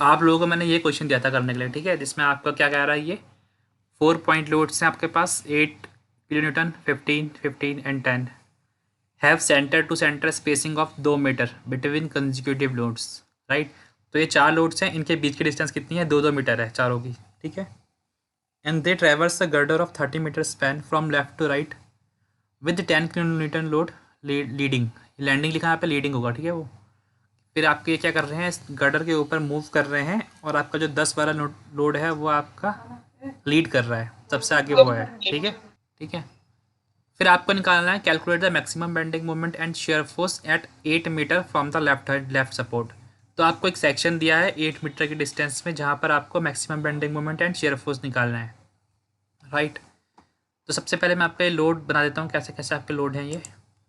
आप लोगों को मैंने ये क्वेश्चन दिया था करने के लिए, ठीक है, जिसमें आपका क्या कह रहा है, ये 4 पॉइंट लोड्स हैं आपके पास, 8 kilo newton, 15, 15 and 10, have centre to centre spacing of 2 metre between consecutive loads, right. तो ये 4 लोड्स हैं, इनके बीच की डिस्टेंस कितनी है, 2-2 मीटर है चारों की, ठीक है। And they traverse a girder of 30 metre span from left to right with 10 kilo newton load leading, landing लिखा है यहाँ पे, लीडिंग होगा, ठीक है। वो फिर आपके क्या कर रहे हैं, इस गर्डर के ऊपर मूव कर रहे हैं, और आपका जो 10 वाला लोड है वो आपका लीड कर रहा है, सबसे आगे वो है, ठीक है, ठीक है। फिर आपको निकालना है, calculate the maximum bending moment and shear force at 8 metre from the left support. तो आपको एक सेक्शन दिया है 8 मीटर की डिस्टेंस में, जहाँ पर आपको maximum bending moment and shear force निकालना है, राइट। तो सबसे पहले मैं आपका ये लोड बना देता हूँ, कैसे कैसे आपके लोड हैं, ये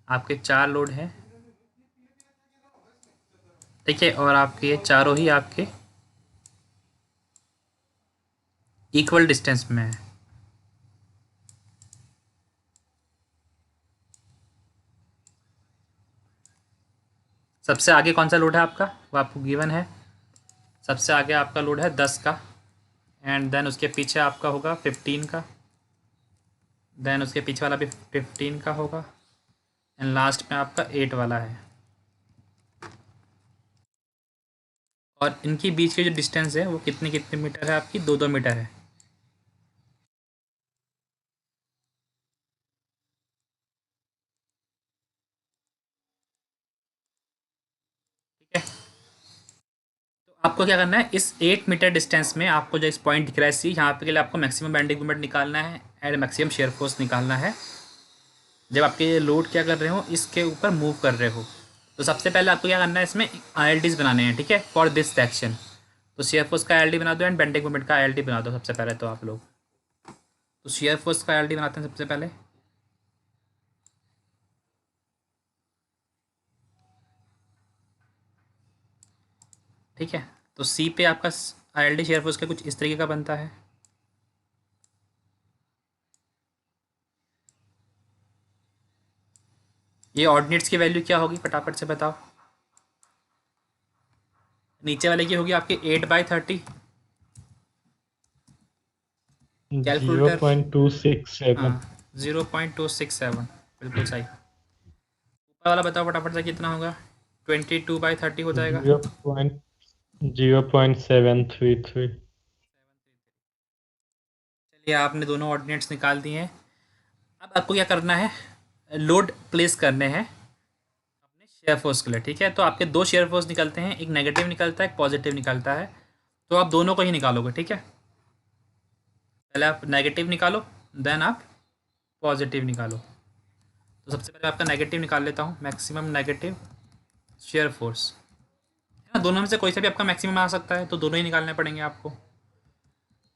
आपके 4 लोड हैं, ठीक है, और आपके ये चारों ही आपके इक्वल डिस्टेंस में है। सबसे आगे कौन सा लोड है आपका, वो आपको गिवन है, सबसे आगे आपका लोड है 10 का, एंड देन उसके पीछे आपका होगा 15 का, देन उसके पीछे वाला भी 15 का होगा, एंड लास्ट में आपका 8 वाला है। और इनके बीच की जो डिस्टेंस है वो कितनी कितनी मीटर है आपकी, 2-2 मीटर है, ठीक है। तो आपको क्या करना है, इस 8 मीटर डिस्टेंस में आपको जो इस पॉइंट दिख रहा है सी, यहाँ पे के लिए आपको मैक्सिमम बेंडिंग मोमेंट निकालना है एंड मैक्सिमम शेयर फोर्स निकालना है, जब आपके ये लोड क्या कर रहे हो, इसके ऊपर मूव कर रहे हो। तो सबसे पहले आपको क्या करना है, इसमें ILDs बनाने हैं, ठीक है, फॉर दिस सेक्शन। तो शेयर फोर्स का ILD बना दो एंड बेंडिंग मोमेंट का ILD बना दो सबसे पहले तो आप लोग। तो शेयर फोर्स का ILD बनाते हैं सबसे पहले, ठीक है। तो सी पे आपका ILD शेयर फोर्स का कुछ इस तरीके का बनता है, ये ऑर्डिनेट्स की वैल्यू क्या होगी फटाफट से बताओ। नीचे वाले की होगी आपकी 8/30, कैलकुलेटर, 0.267। हाँ 0.267, बिल्कुल सही। ऊपर वाला बताओ फटाफट से कितना होगा, 22/30 हो जाएगा। 0.733। चलिए आपने दोनों ऑर्डिनेट्स निकाल दिए हैं। अब आपको क्या करना है, लोड प्लेस करने हैं अपने शेयर फोर्स के लिए, ठीक है। तो आपके 2 शेयर फोर्स निकलते हैं, एक नेगेटिव निकलता है, एक पॉजिटिव निकलता है। तो आप दोनों को ही निकालोगे, ठीक है। पहले आप नेगेटिव निकालो, देन आप पॉजिटिव निकालो। तो सबसे पहले आपका नेगेटिव निकाल लेता हूँ, मैक्सिमम नेगेटिव शेयर फोर्स, है ना, दोनों में से कोई सा भी आपका मैक्सिमम आ सकता है, तो दोनों ही निकालने पड़ेंगे आपको।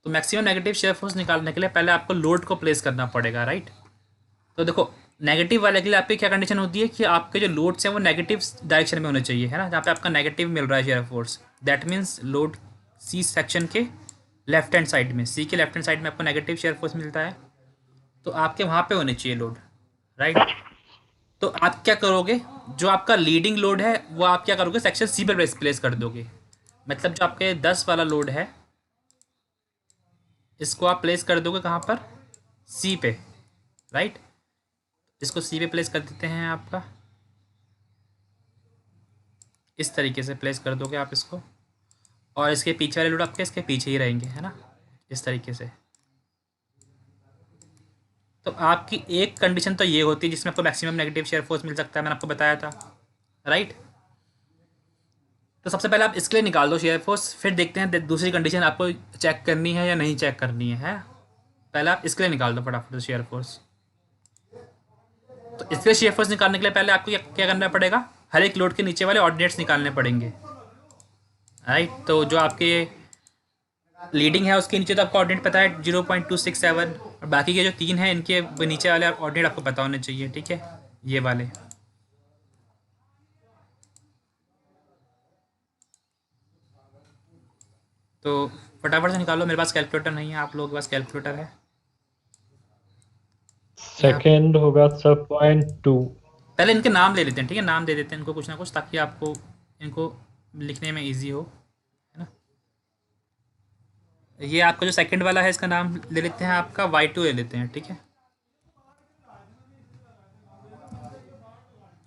तो मैक्सिमम नेगेटिव शेयर फोर्स निकालने के लिए पहले आपको लोड को प्लेस करना पड़ेगा, राइट। तो देखो, नेगेटिव वाले के लिए आपकी क्या कंडीशन होती है कि आपके जो लोड्स हैं वो नेगेटिव डायरेक्शन में होने चाहिए, है ना, जहाँ पे आपका नेगेटिव मिल रहा है shear force, that means load C section के लेफ्ट हैंड साइड में, सी के लेफ्ट हैंड साइड में आपको नेगेटिव शेयर फोर्स मिलता है, तो आपके वहाँ पे होने चाहिए लोड, राइट। तो आप क्या करोगे, जो आपका लीडिंग लोड है वो आप क्या करोगे, सेक्शन सी पर प्लेस कर दोगे। मतलब जो आपके 10 वाला लोड है, इसको आप प्लेस कर दोगे कहाँ पर, सी पे, राइट। इसको सी पे प्लेस कर देते हैं आपका, इस तरीके से प्लेस कर दोगे आप इसको, और इसके पीछे वाले लोड आपके इसके पीछे ही रहेंगे, है ना, इस तरीके से। तो आपकी एक कंडीशन तो ये होती है जिसमें आपको मैक्सिमम नेगेटिव शेयर फोर्स मिल सकता है, मैंने आपको बताया था, राइट। तो सबसे पहले आप इसके लिए निकाल दो शेयर फोर्स, फिर देखते हैं दूसरी कंडीशन आपको चेक करनी है या नहीं चेक करनी है। पहले आप इसके लिए निकाल दो फटाफट शेयर फोर्स। तो इसके लिए शेयर फोर्स निकालने के लिए पहले आपको क्या करना पड़ेगा, हर एक लोड के नीचे वाले ऑर्डिनेट्स निकालने पड़ेंगे, राइट। तो जो आपके लीडिंग है उसके नीचे तो आपको ऑर्डिनेट पता है 0.267, और बाकी के जो 3 हैं इनके नीचे वाले ऑर्डिनेट आपको पता होने चाहिए, ठीक है, ये वाले। तो फटाफट से निकालो, मेरे पास कैलकुलेटर नहीं है, आप लोगों के पास कैलकुलेटर है। यहाँ सेकेंड होगा सब 0.2। पहले इनके नाम ले लेते हैं, ठीक है, नाम दे देते हैं इनको कुछ ना कुछ, ताकि आपको इनको लिखने में ईजी हो, है ना। ये आपका जो सेकंड वाला है इसका नाम ले लेते हैं आपका y2 ले लेते हैं, ठीक है।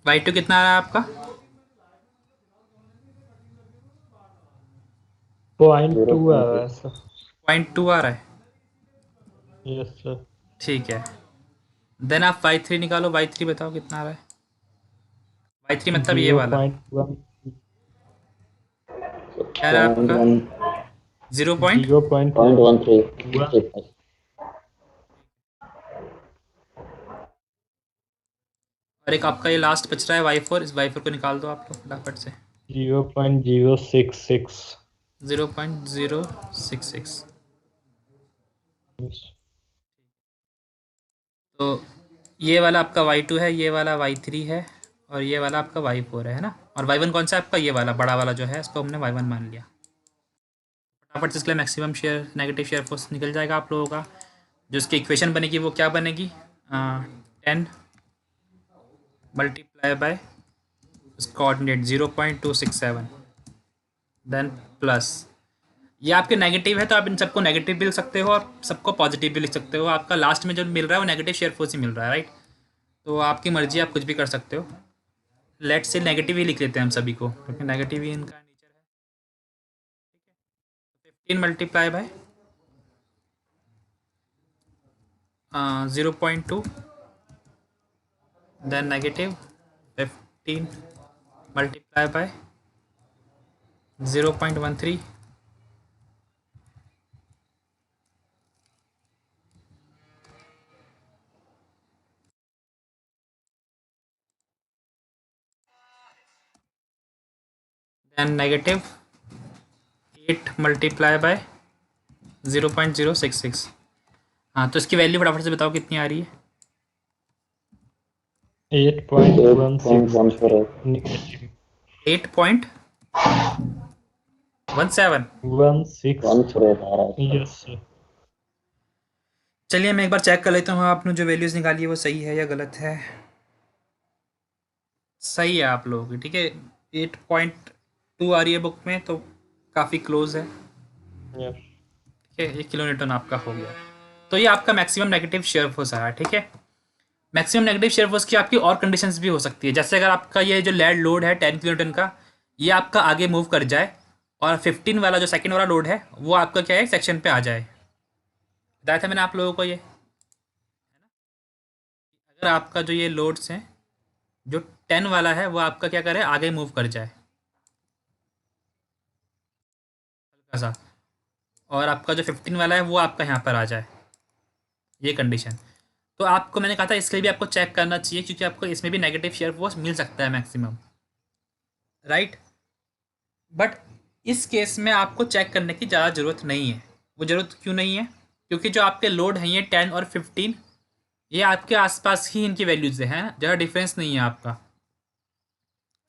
y2 कितना आ रहा है आपका? 0.2 आ रहा है सर। 0.2 आ रहा है, यस सर। ठीक है। देन आप y3 निकालो, y3 बताओ कितना आ रहा है। y3 मतलब ये वाला 0.1 क्या रहा है आपका? 0. 0.13 और एक आपका ये लास्ट बच रहा है y4, इस y4 को निकाल दो आप लोग फटाफट से। 0.066 0.066। तो ये वाला आपका y2 है, ये वाला y3 है, और ये वाला आपका y4 है ना। और y1 कौन सा है आपका? ये वाला बड़ा वाला जो है, इसको हमने y1 मान लिया। फटाफट से इसके लिए maximum share negative shear force निकल जाएगा आप लोगों का। जो इसकी इक्वेशन बनेगी वो क्या बनेगी? 10 multiply by coordinate 0.267, then plus ये आपके नेगेटिव है तो आप इन सबको नेगेटिव भी लिख सकते हो और सबको पॉजिटिव भी लिख सकते हो। आपका लास्ट में जो मिल रहा है वो नेगेटिव शेयर फोर्स ही मिल रहा है, राइट। तो आपकी मर्जी, आप कुछ भी कर सकते हो। लेट से नेगेटिव ही लिख लेते हैं हम सभी को, क्योंकि नेगेटिव ही इनका नेचर है। 15 multiply by 0.2, then negative 15 multiply by 0.13, then negative 8 multiply by 0.066। हाँ, तो इसकी वैल्यू फटाफट से बताओ कितनी आ रही है? 8.16 negative 8.17। 16 yes sir. चलिए मैं एक बार चेक कर लेता हूँ आपने जो वैल्यूज़ निकाली है वो सही है या गलत है। सही है आप लोगों की, ठीक है। 8.2 आ रही है बुक में, तो काफ़ी क्लोज है, यस ठीक है। 1 किलो न्यूटन आपका हो गया। तो ये आपका मैक्सिमम नेगेटिव शेयर फोर्स आया, ठीक है। मैक्सिमम नेगेटिव शेयर फोर्स की आपकी और कंडीशंस भी हो सकती है, जैसे अगर आपका ये जो लेड लोड है 10 किलो न्यूटन का, ये आपका आगे मूव कर जाए और 15 वाला जो सेकंड वाला लोड है वो आपका क्या है, सेक्शन पे आ जाए। बताया था मैंने आप लोगों को ये। अगर आपका जो ये लोड्स हैं, जो 10 वाला है वो आपका क्या करे, आगे मूव कर जाए हल्का सा, और आपका जो 15 वाला है वो आपका यहाँ पर आ जाए, ये कंडीशन। तो आपको मैंने कहा था इसके लिए भी आपको चेक करना चाहिए, क्योंकि आपको इसमें भी नेगेटिव शेयर फोर्स मिल सकता है मैक्सिमम, राइट। बट इस केस में आपको चेक करने की ज़्यादा ज़रूरत नहीं है। वो ज़रूरत क्यों नहीं है? क्योंकि जो आपके लोड हैं ये 10 और 15, ये आपके आसपास ही इनकी वैल्यूज़ हैं, ज़्यादा डिफरेंस नहीं है आपका।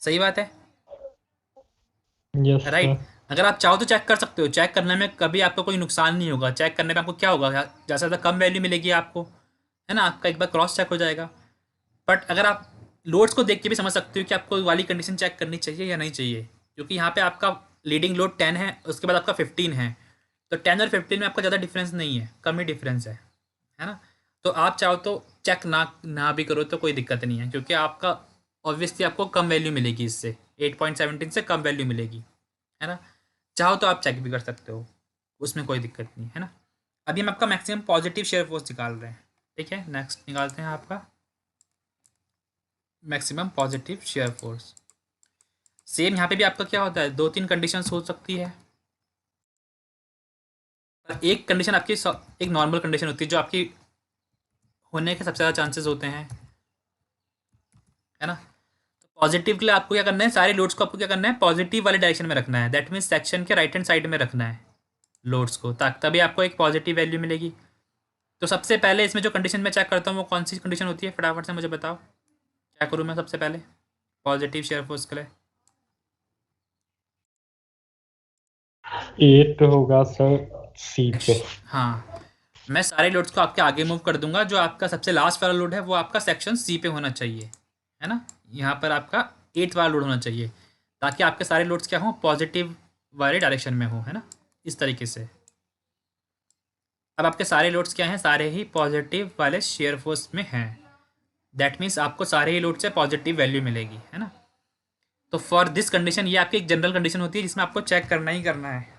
सही बात है, यस राइट। सर। अगर आप चाहो तो चेक कर सकते हो, चेक करने में कभी आपको कोई नुकसान नहीं होगा। चेक करने में आपको क्या होगा, ज़्यादा से ज़्यादा कम वैल्यू मिलेगी आपको, है ना। आपका एक बार क्रॉस चेक हो जाएगा। बट अगर आप लोड्स को देख के भी समझ सकते हो कि आपको वाली कंडीशन चेक करनी चाहिए या नहीं चाहिए, क्योंकि यहाँ पे आपका लीडिंग लोड 10 है, उसके बाद आपका 15 है, तो 10 और 15 में आपका ज़्यादा डिफरेंस नहीं है, कम ही डिफरेंस है ना। तो आप चाहो तो चेक ना ना भी करो तो कोई दिक्कत नहीं है, क्योंकि आपका ऑब्वियसली आपको कम वैल्यू मिलेगी इससे, 8.17 से कम वैल्यू मिलेगी, है ना। चाहो तो आप चेक भी कर सकते हो, उसमें कोई दिक्कत नहीं है ना। अभी हम आपका मैक्सिमम पॉजिटिव शेयर फोर्स निकाल रहे हैं, ठीक है। नेक्स्ट निकालते हैं आपका maximum positive shear force. Same यहाँ पे भी आपका क्या होता है, 2-3 कंडीशंस हो सकती है। पर एक कंडीशन आपकी एक नॉर्मल कंडीशन होती है जो आपकी होने के सबसे ज़्यादा चांसेस होते हैं, है ना। तो पॉजिटिव के लिए आपको क्या करना है, सारे लोड्स को आपको क्या करना है, पॉजिटिव वाले डायरेक्शन में रखना है। दैट मीन्स सेक्शन के राइट हैंड साइड में रखना है लोड्स को, ताकि तभी आपको एक पॉजिटिव वैल्यू मिलेगी। तो सबसे पहले इसमें जो कंडीशन मैं चेक करता हूँ वो कौन सी कंडीशन होती है, फटाफट से मुझे बताओ। क्या करूँ मैं सबसे पहले पॉजिटिव शेयर फोर्स के लिए? 8 होगा सर सी पे। हाँ, मैं सारे लोड्स को आपके आगे मूव कर दूंगा। जो आपका सबसे लास्ट वाला लोड है वो आपका सेक्शन सी पे होना चाहिए, है ना। यहाँ पर आपका 8 वाला लोड होना चाहिए, ताकि आपके सारे लोड्स क्या हों, पॉजिटिव वाले डायरेक्शन में हो, है ना, इस तरीके से। अब आपके सारे लोड्स क्या हैं, सारे ही पॉजिटिव वाले शेयर फोर्स में हैं। दैट मीन्स आपको सारे ही लोड से पॉजिटिव वैल्यू मिलेगी, है ना। तो फॉर दिस कंडीशन, ये आपकी एक जनरल कंडीशन होती है जिसमें आपको चेक करना ही करना है।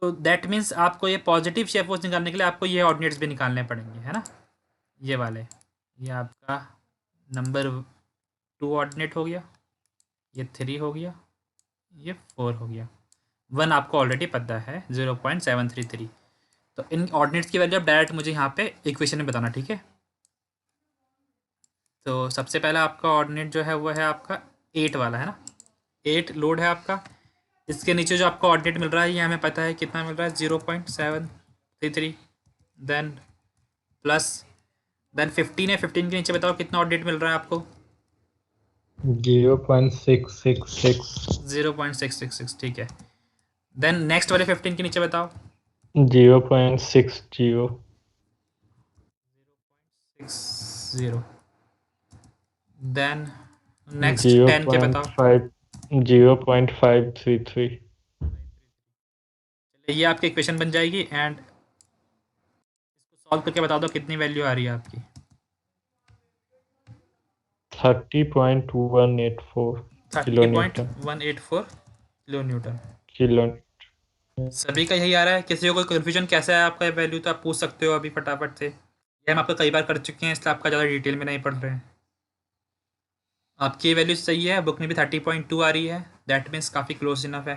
तो दैट मीन्स आपको ये पॉजिटिव शेयर फोर्स निकालने के लिए आपको ये ऑर्डिनेट्स भी निकालने पड़ेंगे, है ना। ये वाले, ये आपका नंबर 2 ऑर्डिनेट हो गया, ये 3 हो गया, ये 4 हो गया, 1 आपको ऑलरेडी पता है 0.733। तो इन ऑर्डिनेट्स की वैल्यू आप डायरेक्ट मुझे यहाँ पे इक्वेशन में बताना, ठीक है। तो सबसे पहला आपका ऑर्डिनेट जो है वो है आपका 8 वाला, है ना। 8 लोड है आपका। इसके नीचे जो आपको ऑर्डिनेट मिल रहा है ये हमें पता है कितना मिल रहा है, 0.733। देन प्लस, देन 15 है, 15 के नीचे बताओ कितना ऑर्डिनेट मिल रहा है आपको। 0.666 0.666, ठीक है। देन नेक्स्ट वाले 15 के नीचे बताओ। 0.60 0. देन नेक्स्ट 10 के बताओ। 0.533 ये आपकी इक्वेशन बन जाएगी एंड इसको सॉल्व करके बता दो कितनी वैल्यू आ रही है आपकी। 30.184 kilo Newton 30.184 kilo Newton. Kilo सभी का यही आ रहा है, किसी को कोई कन्फ्यूजन कैसा है आपका वैल्यू तो आप पूछ सकते हो अभी फटाफट से। ये हम आपको कई बार कर चुके हैं इसलिए आपका ज़्यादा डिटेल में नहीं पढ़ रहे हैं। आपकी वैल्यू सही है, बुक में भी 30.2 आ रही है, दैट मीन्स काफ़ी क्लोज इनफ है।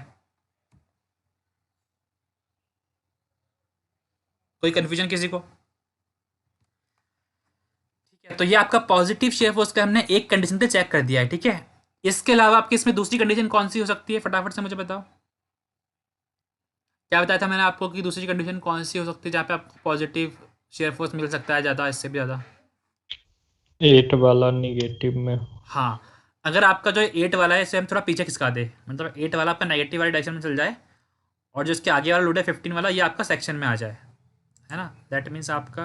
कोई कन्फ्यूजन किसी को? ठीक है, तो ये आपका पॉजिटिव शेयर फोर्स का हमने एक कंडीशन पे चेक कर दिया है, ठीक है। इसके अलावा आपकी इसमें दूसरी कंडीशन कौन सी हो सकती है, फटाफट से मुझे बताओ। क्या बताया था मैंने आपको कि दूसरी कंडीशन कौन सी हो सकती है जहाँ पे आपको पॉजिटिव शेयर फोर्स मिल सकता है ज़्यादा, इससे भी ज़्यादा। 8 वाला निगेटिव में। हाँ, अगर आपका जो 8 वाला है इसे हम थोड़ा पीछे खिसका दे, मतलब 8 वाला आपका नेगेटिव वाले डायरेक्शन में चल जाए और जो इसके आगे वाला लोड है 15 वाला ये आपका सेक्शन में आ जाए, है ना। दैट मीन्स आपका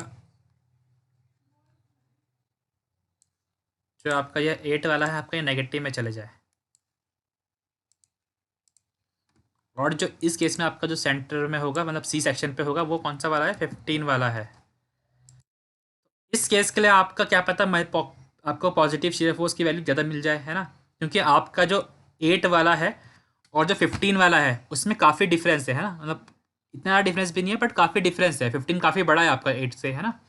जो आपका ये 8 वाला है आपका ये नेगेटिव में चले जाए, और जो इस केस में आपका जो सेंटर में होगा मतलब सी सेक्शन पे होगा वो कौन सा वाला है, 15 वाला है। इस केस के लिए आपका क्या पता मैं आपको पॉजिटिव शेयर फोर्स की वैल्यू ज़्यादा मिल जाए, है ना, क्योंकि आपका जो 8 वाला है और जो 15 वाला है उसमें काफ़ी डिफरेंस है ना, मतलब इतना डिफरेंस भी नहीं है बट काफ़ी डिफरेंस है। 15 काफ़ी बड़ा है आपका 8 से, है ना।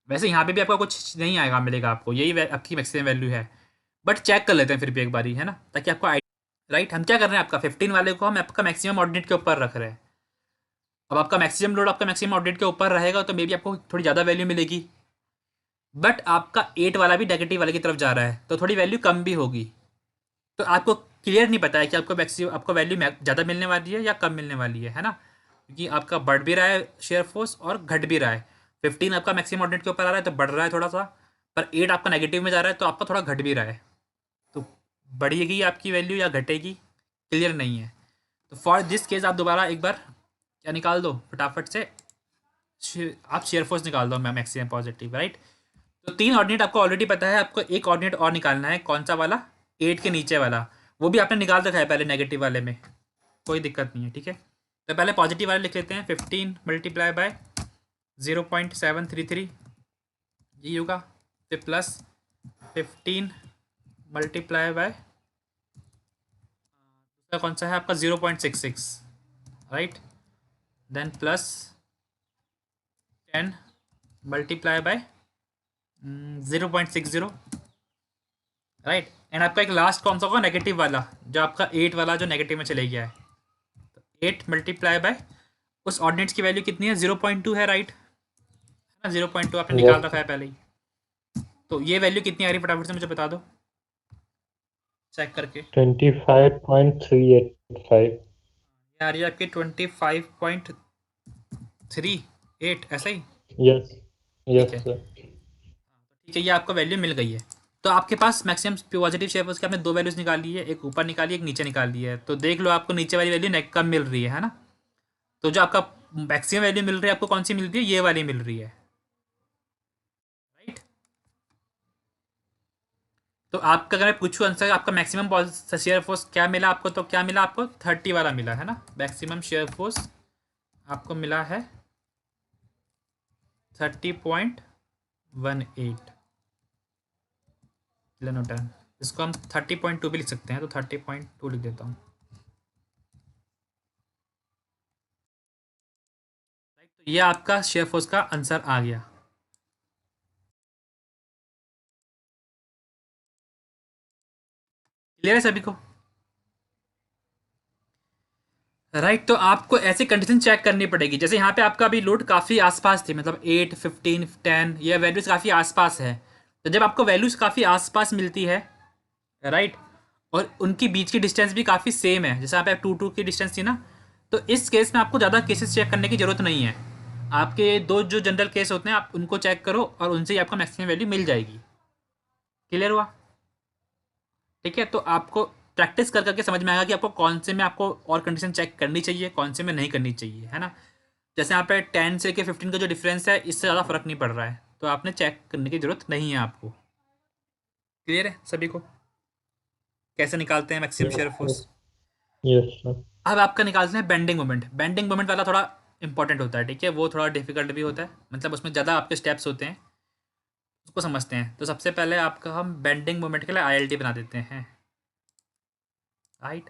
वैसे यहाँ पे भी आपका कुछ नहीं आएगा, मिलेगा आपको यही आपकी मैक्सिमम वैल्यू है, बट चेक कर लेते हैं फिर भी एक बारी, है ना, ताकि आपको राइट। हम क्या कर रहे हैं, आपका 15 वाले को हम आपका मैक्सिमम ऑर्डिनेट के ऊपर रख रहे हैं। अब आपका मैक्सिमम लोड आपका मैक्सिमम ऑर्डिनेट के ऊपर रहेगा तो मे बी आपको थोड़ी ज़्यादा वैल्यू मिलेगी, बट आपका 8 वाला भी नेगेटिव वाले की तरफ जा रहा है तो थोड़ी वैल्यू कम भी होगी। तो आपको क्लियर नहीं पता है कि आपको मैक्सिमम आपको वैल्यू ज़्यादा मिलने वाली है या कम मिलने वाली है ना, क्योंकि आपका बढ़ भी रहा है शेयर फोर्स और घट भी रहा है। 15 आपका मैक्सिमम ऑर्डिनेट के ऊपर आ रहा है तो बढ़ रहा है थोड़ा सा, पर 8 आपका नेगेटिव में जा रहा है तो आपका थोड़ा घट भी रहा है। तो बढ़ेगी आपकी वैल्यू या घटेगी, क्लियर नहीं है। तो फॉर दिस केस आप दोबारा एक बार क्या निकाल दो फटाफट से, आप शेयर फोर्स निकाल दो मैक्सिमम पॉजिटिव, राइट। तो 3 ऑर्डिनेट आपको ऑलरेडी पता है, आपको एक ऑर्डिनेट और निकालना है, कौन सा वाला, 8 के नीचे वाला, वो भी आपने निकाल रखा है पहले नेगेटिव वाले में, कोई दिक्कत नहीं है, ठीक है। तो पहले पॉजिटिव वाले लिख लेते हैं, 15 मल्टीप्लाई बाय 0.733 ये होगा, फिर प्लस 15 मल्टीप्लाई बाय दूसरा कौन सा है आपका 0.66, right. Then plus 10 multiply by 0.60, right. And आपका एक लास्ट कौन सा होगा, नेगेटिव वाला, जो आपका 8 वाला जो नेगेटिव में चले गया है। तो 8 मल्टीप्लाई बाय उस ऑर्डिनेट्स की वैल्यू कितनी है, 0.2 है, राइट, है ना। 0.2 आपने निकाल रखा है पहले ही। तो ये वैल्यू कितनी आ रही है फटाफट से मुझे बता दो चेक करके। 25.385 ये आ रही है आपकी 25.38 ऐसा ही, यस ठीक यस है। सर। ठीक है, ये आपको वैल्यू मिल गई है। तो आपके पास मैक्सिमम पॉजिटिव शेयर फोर्स के आपने 2 वैल्यूज निकाल ली है, एक ऊपर निकाली एक नीचे निकाल ली है। तो देख लो आपको नीचे वाली वैल्यू कम मिल रही है ना। तो जो आपका मैक्सिमम वैल्यू मिल रही है आपको कौन सी मिल रही है, ये वाली मिल रही है, राइट। तो आपका अगर मैं पूछूँ आंसर आपका मैक्सिमम शेयर फोर्स क्या मिला आपको, तो क्या मिला आपको 30 वाला मिला है ना। मैक्सिमम शेयर फोर्स आपको मिला है 30.18 किलोन्यूटन। इसको हम 30.2 भी लिख सकते हैं, तो 30.2 लिख देता हूँ। तो ये आपका शेयर फोर्स का आंसर आ गया। क्लियर है सभी को? राइट, तो आपको ऐसी कंडीशन चेक करनी पड़ेगी। जैसे यहाँ पे आपका अभी लोड काफ़ी आसपास थी, मतलब 8, 15, 10, ये वैल्यूज़ काफ़ी आसपास है। तो जब आपको वैल्यूज़ काफ़ी आसपास मिलती है, राइट, और उनकी बीच की डिस्टेंस भी काफ़ी सेम है, जैसे यहाँ पे 2 की डिस्टेंस थी ना, तो इस केस में आपको ज़्यादा केसेस चेक करने की ज़रूरत नहीं है। आपके दो जो जनरल केस होते हैं आप उनको चेक करो और उनसे ही आपको मैक्सिमम वैल्यू मिल जाएगी। क्लियर हुआ? ठीक है, तो आपको प्रैक्टिस कर करके समझ में आएगा कि आपको कौन से में आपको और कंडीशन चेक करनी चाहिए, कौन से में नहीं करनी चाहिए, है ना। जैसे यहाँ पे 10 से लेके 15 का जो डिफरेंस है, इससे ज़्यादा फर्क नहीं पड़ रहा है, तो आपने चेक करने की ज़रूरत नहीं है आपको। क्लियर है सभी को कैसे निकालते हैं maximum shear force? Yes sir. अब आपका निकालते हैं बेंडिंग मोमेंट। बेंडिंग मोमेंट वाला थोड़ा इंपॉर्टेंट होता है, ठीक है, वो थोड़ा डिफिकल्ट भी होता है, मतलब उसमें ज़्यादा आपके स्टेप्स होते हैं, उसको समझते हैं। तो सबसे पहले आपका हम बेंडिंग मोमेंट के लिए ILT बना देते हैं। राइट,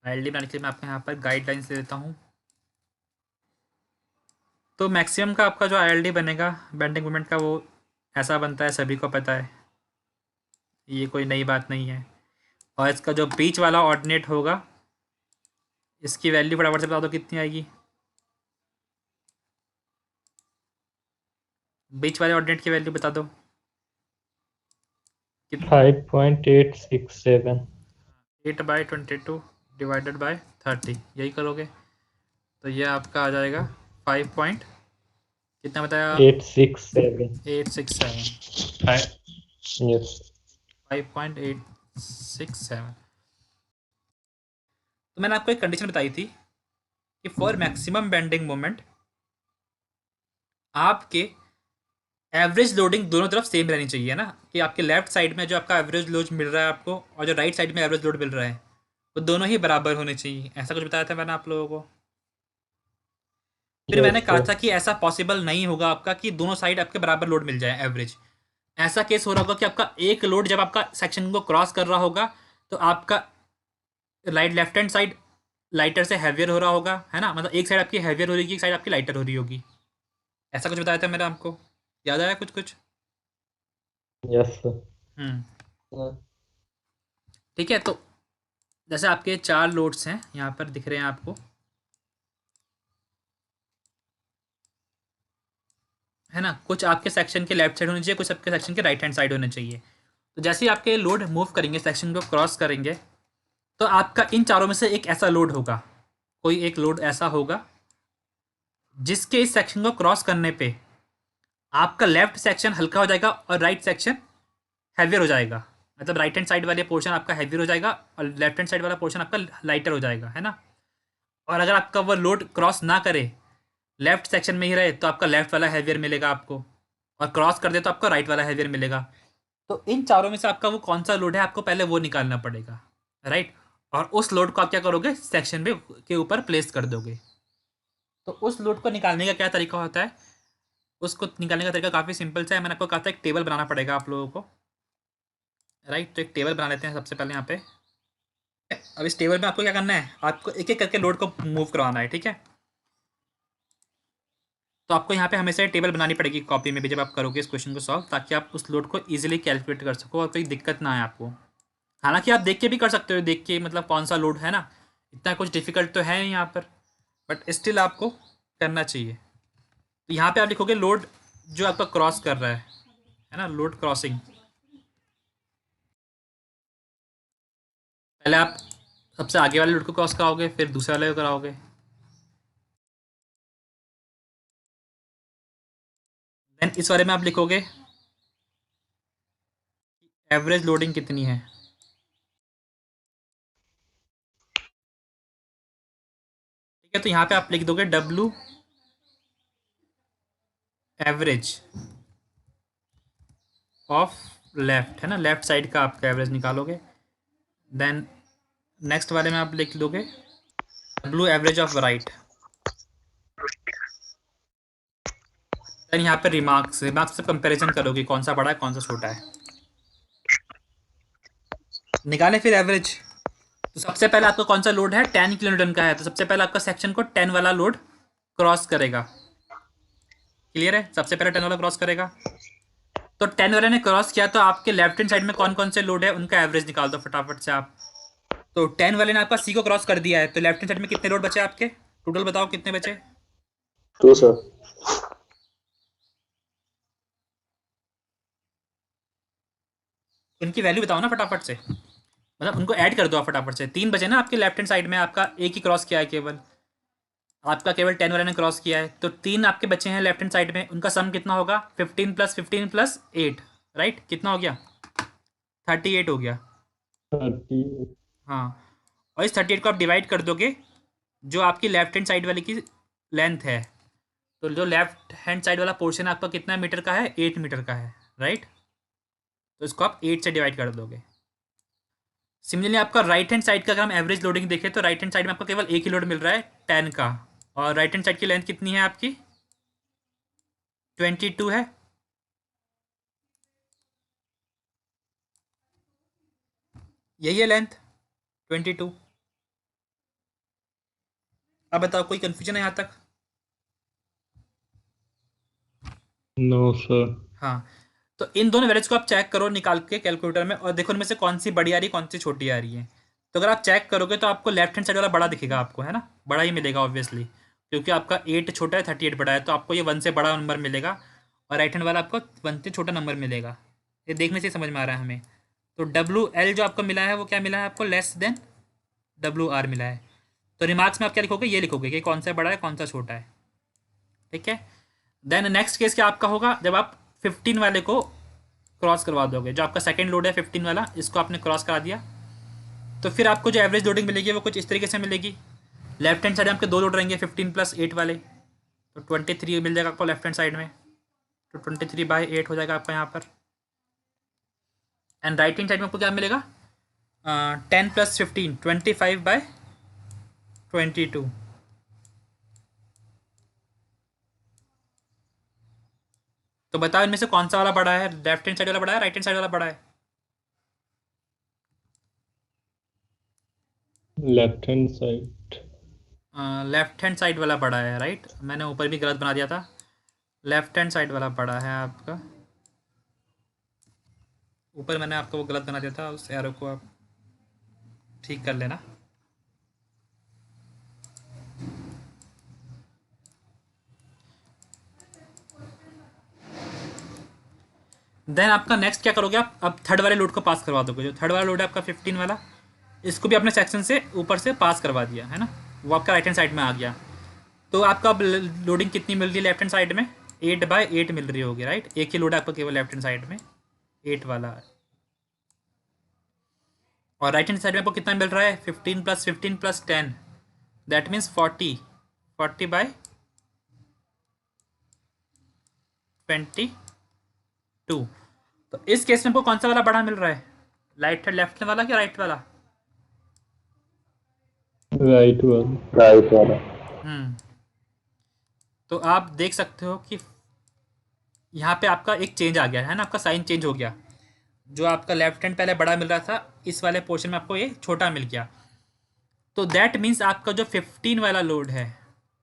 ILT बनाने के लिए मैं आपको यहाँ पर गाइडलाइंस दे देता हूँ। तो मैक्सिमम का आपका जो ILT बनेगा बेंडिंग मोमेंट का, वो ऐसा बनता है, सभी को पता है, ये कोई नई बात नहीं है। और इसका जो बीच वाला ऑर्डिनेट होगा, इसकी वैल्यू फटाफट से बता दो कितनी आएगी। बीच वाले ऑर्डिनेट की वैल्यू बता दो कितनी। 5.867। 8/22 डिवाइडेड बाय 30, यही करोगे तो ये आपका आ जाएगा 5 पॉइंट कितना बताया? 867। 867। यस। 5.867। तो मैंने आपको एक कंडीशन बताई थी कि फॉर मैक्सिमम बेंडिंग मोमेंट आपके एवरेज लोडिंग दोनों तरफ सेम रहनी चाहिए ना, कि आपके लेफ्ट साइड में जो आपका एवरेज लोड मिल रहा है आपको, और जो राइट साइड में एवरेज लोड मिल रहा है, वो दोनों ही बराबर होने चाहिए। ऐसा कुछ बताया था मैंने आप लोगों को। फिर मैंने यस कहा सर। था कि ऐसा पॉसिबल नहीं होगा आपका कि दोनों साइड आपके बराबर लोड मिल जाए एवरेज। ऐसा केस हो रहा होगा कि आपका एक लोड जब आपका सेक्शन को क्रॉस कर रहा होगा, तो आपका लेफ्ट हैंड साइड लाइटर से हैवियर हो रहा होगा, है ना, मतलब एक साइड आपकी हैवियर हो रही होगी, एक साइड आपकी लाइटर हो रही होगी। ऐसा कुछ बताया था मैंने आपको, याद आया कुछ कुछ? Yes sir. हम्म। ठीक है, तो जैसे आपके 4 लोड्स हैं यहाँ पर दिख रहे हैं आपको, है ना, कुछ आपके सेक्शन के लेफ्ट साइड होने चाहिए, कुछ आपके सेक्शन के राइट हैंड साइड होने चाहिए। तो जैसे ही आपके लोड मूव करेंगे, सेक्शन को क्रॉस करेंगे, तो आपका इन चारों में से एक ऐसा लोड होगा, कोई एक लोड ऐसा होगा जिसके इस सेक्शन को क्रॉस करने पे आपका लेफ्ट सेक्शन हल्का हो जाएगा और राइट सेक्शन हैवियर हो जाएगा। मतलब राइट हैंड साइड वाले पोर्शन आपका हैवियर हो जाएगा और लेफ्ट हैंड साइड वाला पोर्शन आपका लाइटर हो जाएगा, है ना। और अगर आपका वो लोड क्रॉस ना करे, लेफ्ट सेक्शन में ही रहे, तो आपका लेफ्ट वाला हैवियर मिलेगा आपको, और क्रॉस कर दे तो आपका राइट वाला हैवियर मिलेगा। तो इन चारों में से आपका वो कौन सा लोड है, आपको पहले वो निकालना पड़ेगा, राइट। और उस लोड को आप क्या करोगे, सेक्शन में के ऊपर प्लेस कर दोगे। तो उस लोड को निकालने का क्या तरीका होता है, उसको निकालने का तरीका काफ़ी सिंपल सा है। मैंने आपको कहा था एक टेबल बनाना पड़ेगा आप लोगों को, राइट। तो एक टेबल बना लेते हैं सबसे पहले यहाँ पे। अब इस टेबल में आपको क्या करना है, आपको एक एक करके लोड को मूव करवाना है, ठीक है। तो आपको यहाँ पे हमेशा टेबल बनानी पड़ेगी कॉपी में भी जब आप करोगे इस क्वेश्चन को सॉल्व, ताकि आप उस लोड को इजीली कैलकुलेट कर सको और कोई दिक्कत ना आए आपको। हालांकि आप देख के भी कर सकते हो, देख के मतलब कौन सा लोड है ना, इतना कुछ डिफिकल्ट तो है नहीं यहाँ पर, बट स्टिल आपको करना चाहिए। तो यहाँ पे आप लिखोगे लोड जो आपका क्रॉस कर रहा है ना, लोड क्रॉसिंग। पहले आप सबसे आगे वाले लोड को क्रॉस कराओगे, फिर दूसरे वाले को कराओगे। देन इस बारे में आप लिखोगे एवरेज लोडिंग कितनी है। ठीक है, तो यहाँ पे आप लिख दोगे डब्लू एवरेज ऑफ लेफ्ट है ना, लेफ्ट साइड का आपका एवरेज निकालोगे। देन नेक्स्ट वाले में आप लिख लोगे W average of right. Then यहाँ पे रिमार्क्स रिमार्क्स से कंपैरिजन करोगे कौन सा बड़ा है कौन सा छोटा है। निकाले फिर एवरेज। तो सबसे पहले आपका कौन सा लोड है, 10 किलो न्यूटन का है, तो सबसे पहले आपका सेक्शन को 10 वाला लोड क्रॉस करेगा। क्लियर है, सबसे पहले 10 वाला क्रॉस करेगा। तो 10 वाले ने क्रॉस किया तो आपके लेफ्ट हैंड साइड में कौन कौन से लोड है उनका एवरेज निकाल दो फटाफट से आप। तो 10 वाले ने आपका सी को क्रॉस कर दिया है, तो लेफ्ट हैंड साइड में कितने लोड बचे आपके, टोटल बताओ कितने बचे। 2 sir. उनकी वैल्यू बताओ ना फटाफट से, मतलब उनको ऐड कर दो आप फटाफट से। 3 बचे ना आपके लेफ्ट हैंड साइड में, आपका एक ही क्रॉस किया है केवल, आपका केवल 10 वाले ने क्रॉस किया है, तो 3 आपके बचे हैं लेफ्ट हैंड साइड में, उनका सम कितना होगा 15 + 15 + 8, राइट, कितना हो गया 38 हो गया। 30. हाँ, और इस 38 को आप डिवाइड कर दोगे जो आपकी लेफ्ट हैंड साइड वाली की लेंथ है, तो जो लेफ्ट हैंड साइड वाला पोर्शन आपका कितना मीटर का है, 8 मीटर का है, राइट। तो इसको आप 8 से डिवाइड कर दोगे। सिमिलरली आपका राइट हैंड साइड का अगर हम एवरेज लोडिंग देखें तो राइट हैंड साइड में आपको केवल एक ही लोड मिल रहा है 10 का, और राइट हैंड साइड की लेंथ कितनी है आपकी 22 है। यही है लेंथ 22। अब बताओ कोई कंफ्यूजन है यहाँ तक। No sir. हाँ, तो इन दोनों एवरेज को आप चेक करो निकाल के कैलकुलेटर में, और देखो इनमें से कौन सी बड़ी आ रही है कौन सी छोटी आ रही है। तो अगर आप चेक करोगे तो आपको लेफ्ट हैंड साइड वाला बड़ा दिखेगा आपको, है ना, बड़ा ही मिलेगा ऑब्वियसली, क्योंकि आपका 8 छोटा है 38 बड़ा है, तो आपको ये 1 से बड़ा नंबर मिलेगा, और राइट हैंड वाला आपको 1 से छोटा नंबर मिलेगा। ये देखने से ही समझ में आ रहा है हमें। तो WL जो आपको मिला है वो क्या मिला है आपको, लेस देन WR मिला है। तो रिमार्क्स में आप क्या लिखोगे, ये लिखोगे कि कौन सा बड़ा है कौन सा छोटा है, ठीक है। देन नेक्स्ट केस क्या आपका होगा, जब आप 15 वाले को क्रॉस करवा दोगे, जो आपका सेकंड लोड है 15 वाला, इसको आपने क्रॉस करा दिया, तो फिर आपको जो एवरेज लोडिंग मिलेगी वो कुछ इस तरीके से मिलेगी। लेफ्ट हैंड साइड में आपके दो लोड रहेंगे 15 + 8 वाले, तो 23 मिल जाएगा आपको लेफ्ट हैंड साइड में, तो 23/8 हो जाएगा आपका यहाँ पर। एंड राइट हैंड साइड में आपको क्या मिलेगा 10 + 15 25/22। तो बताओ इनमें से कौन सा वाला बड़ा है, लेफ्ट हैंड साइड वाला बड़ा है राइट हैंड साइड वाला बड़ा है। Left hand side. Left hand side वाला बड़ा है, राइट, मैंने ऊपर भी गलत बना दिया था, लेफ्ट हैंड साइड वाला बड़ा है आपका, ऊपर मैंने आपको वो गलत बना दिया था, उस एरो को आप ठीक कर लेना। देन आपका नेक्स्ट क्या करोगे आप, अब थर्ड वाले लोड को पास करवा दोगे, जो थर्ड वाला लोड है आपका 15 वाला, इसको भी अपने सेक्शन से ऊपर से पास करवा दिया है ना, वो आपका राइट हैंड साइड में आ गया। तो आपका अब लोडिंग कितनी मिल रही है लेफ्ट हैंड साइड में, 8/8 मिल रही होगी, राइट, एक ही लोड है आपको केवल लेफ्ट हैंड साइड में 8 वाला है। और राइट हैंड साइड में आपको कितना मिल रहा है 15 + 15 + 10, दैट मीन्स 40/22। तो इस केस में आपको कौन सा वाला बड़ा मिल रहा है, राइट लेफ्ट वाला क्या राइट वाला। Right one. Right one. हम्म, तो आप देख सकते हो कि यहाँ पे आपका एक चेंज आ गया है ना, आपका साइन चेंज हो गया, जो आपका लेफ्ट हैंड पहले बड़ा मिल रहा था इस वाले पोर्शन में आपको ये छोटा मिल गया। तो दैट मीन्स आपका जो 15 वाला लोड है,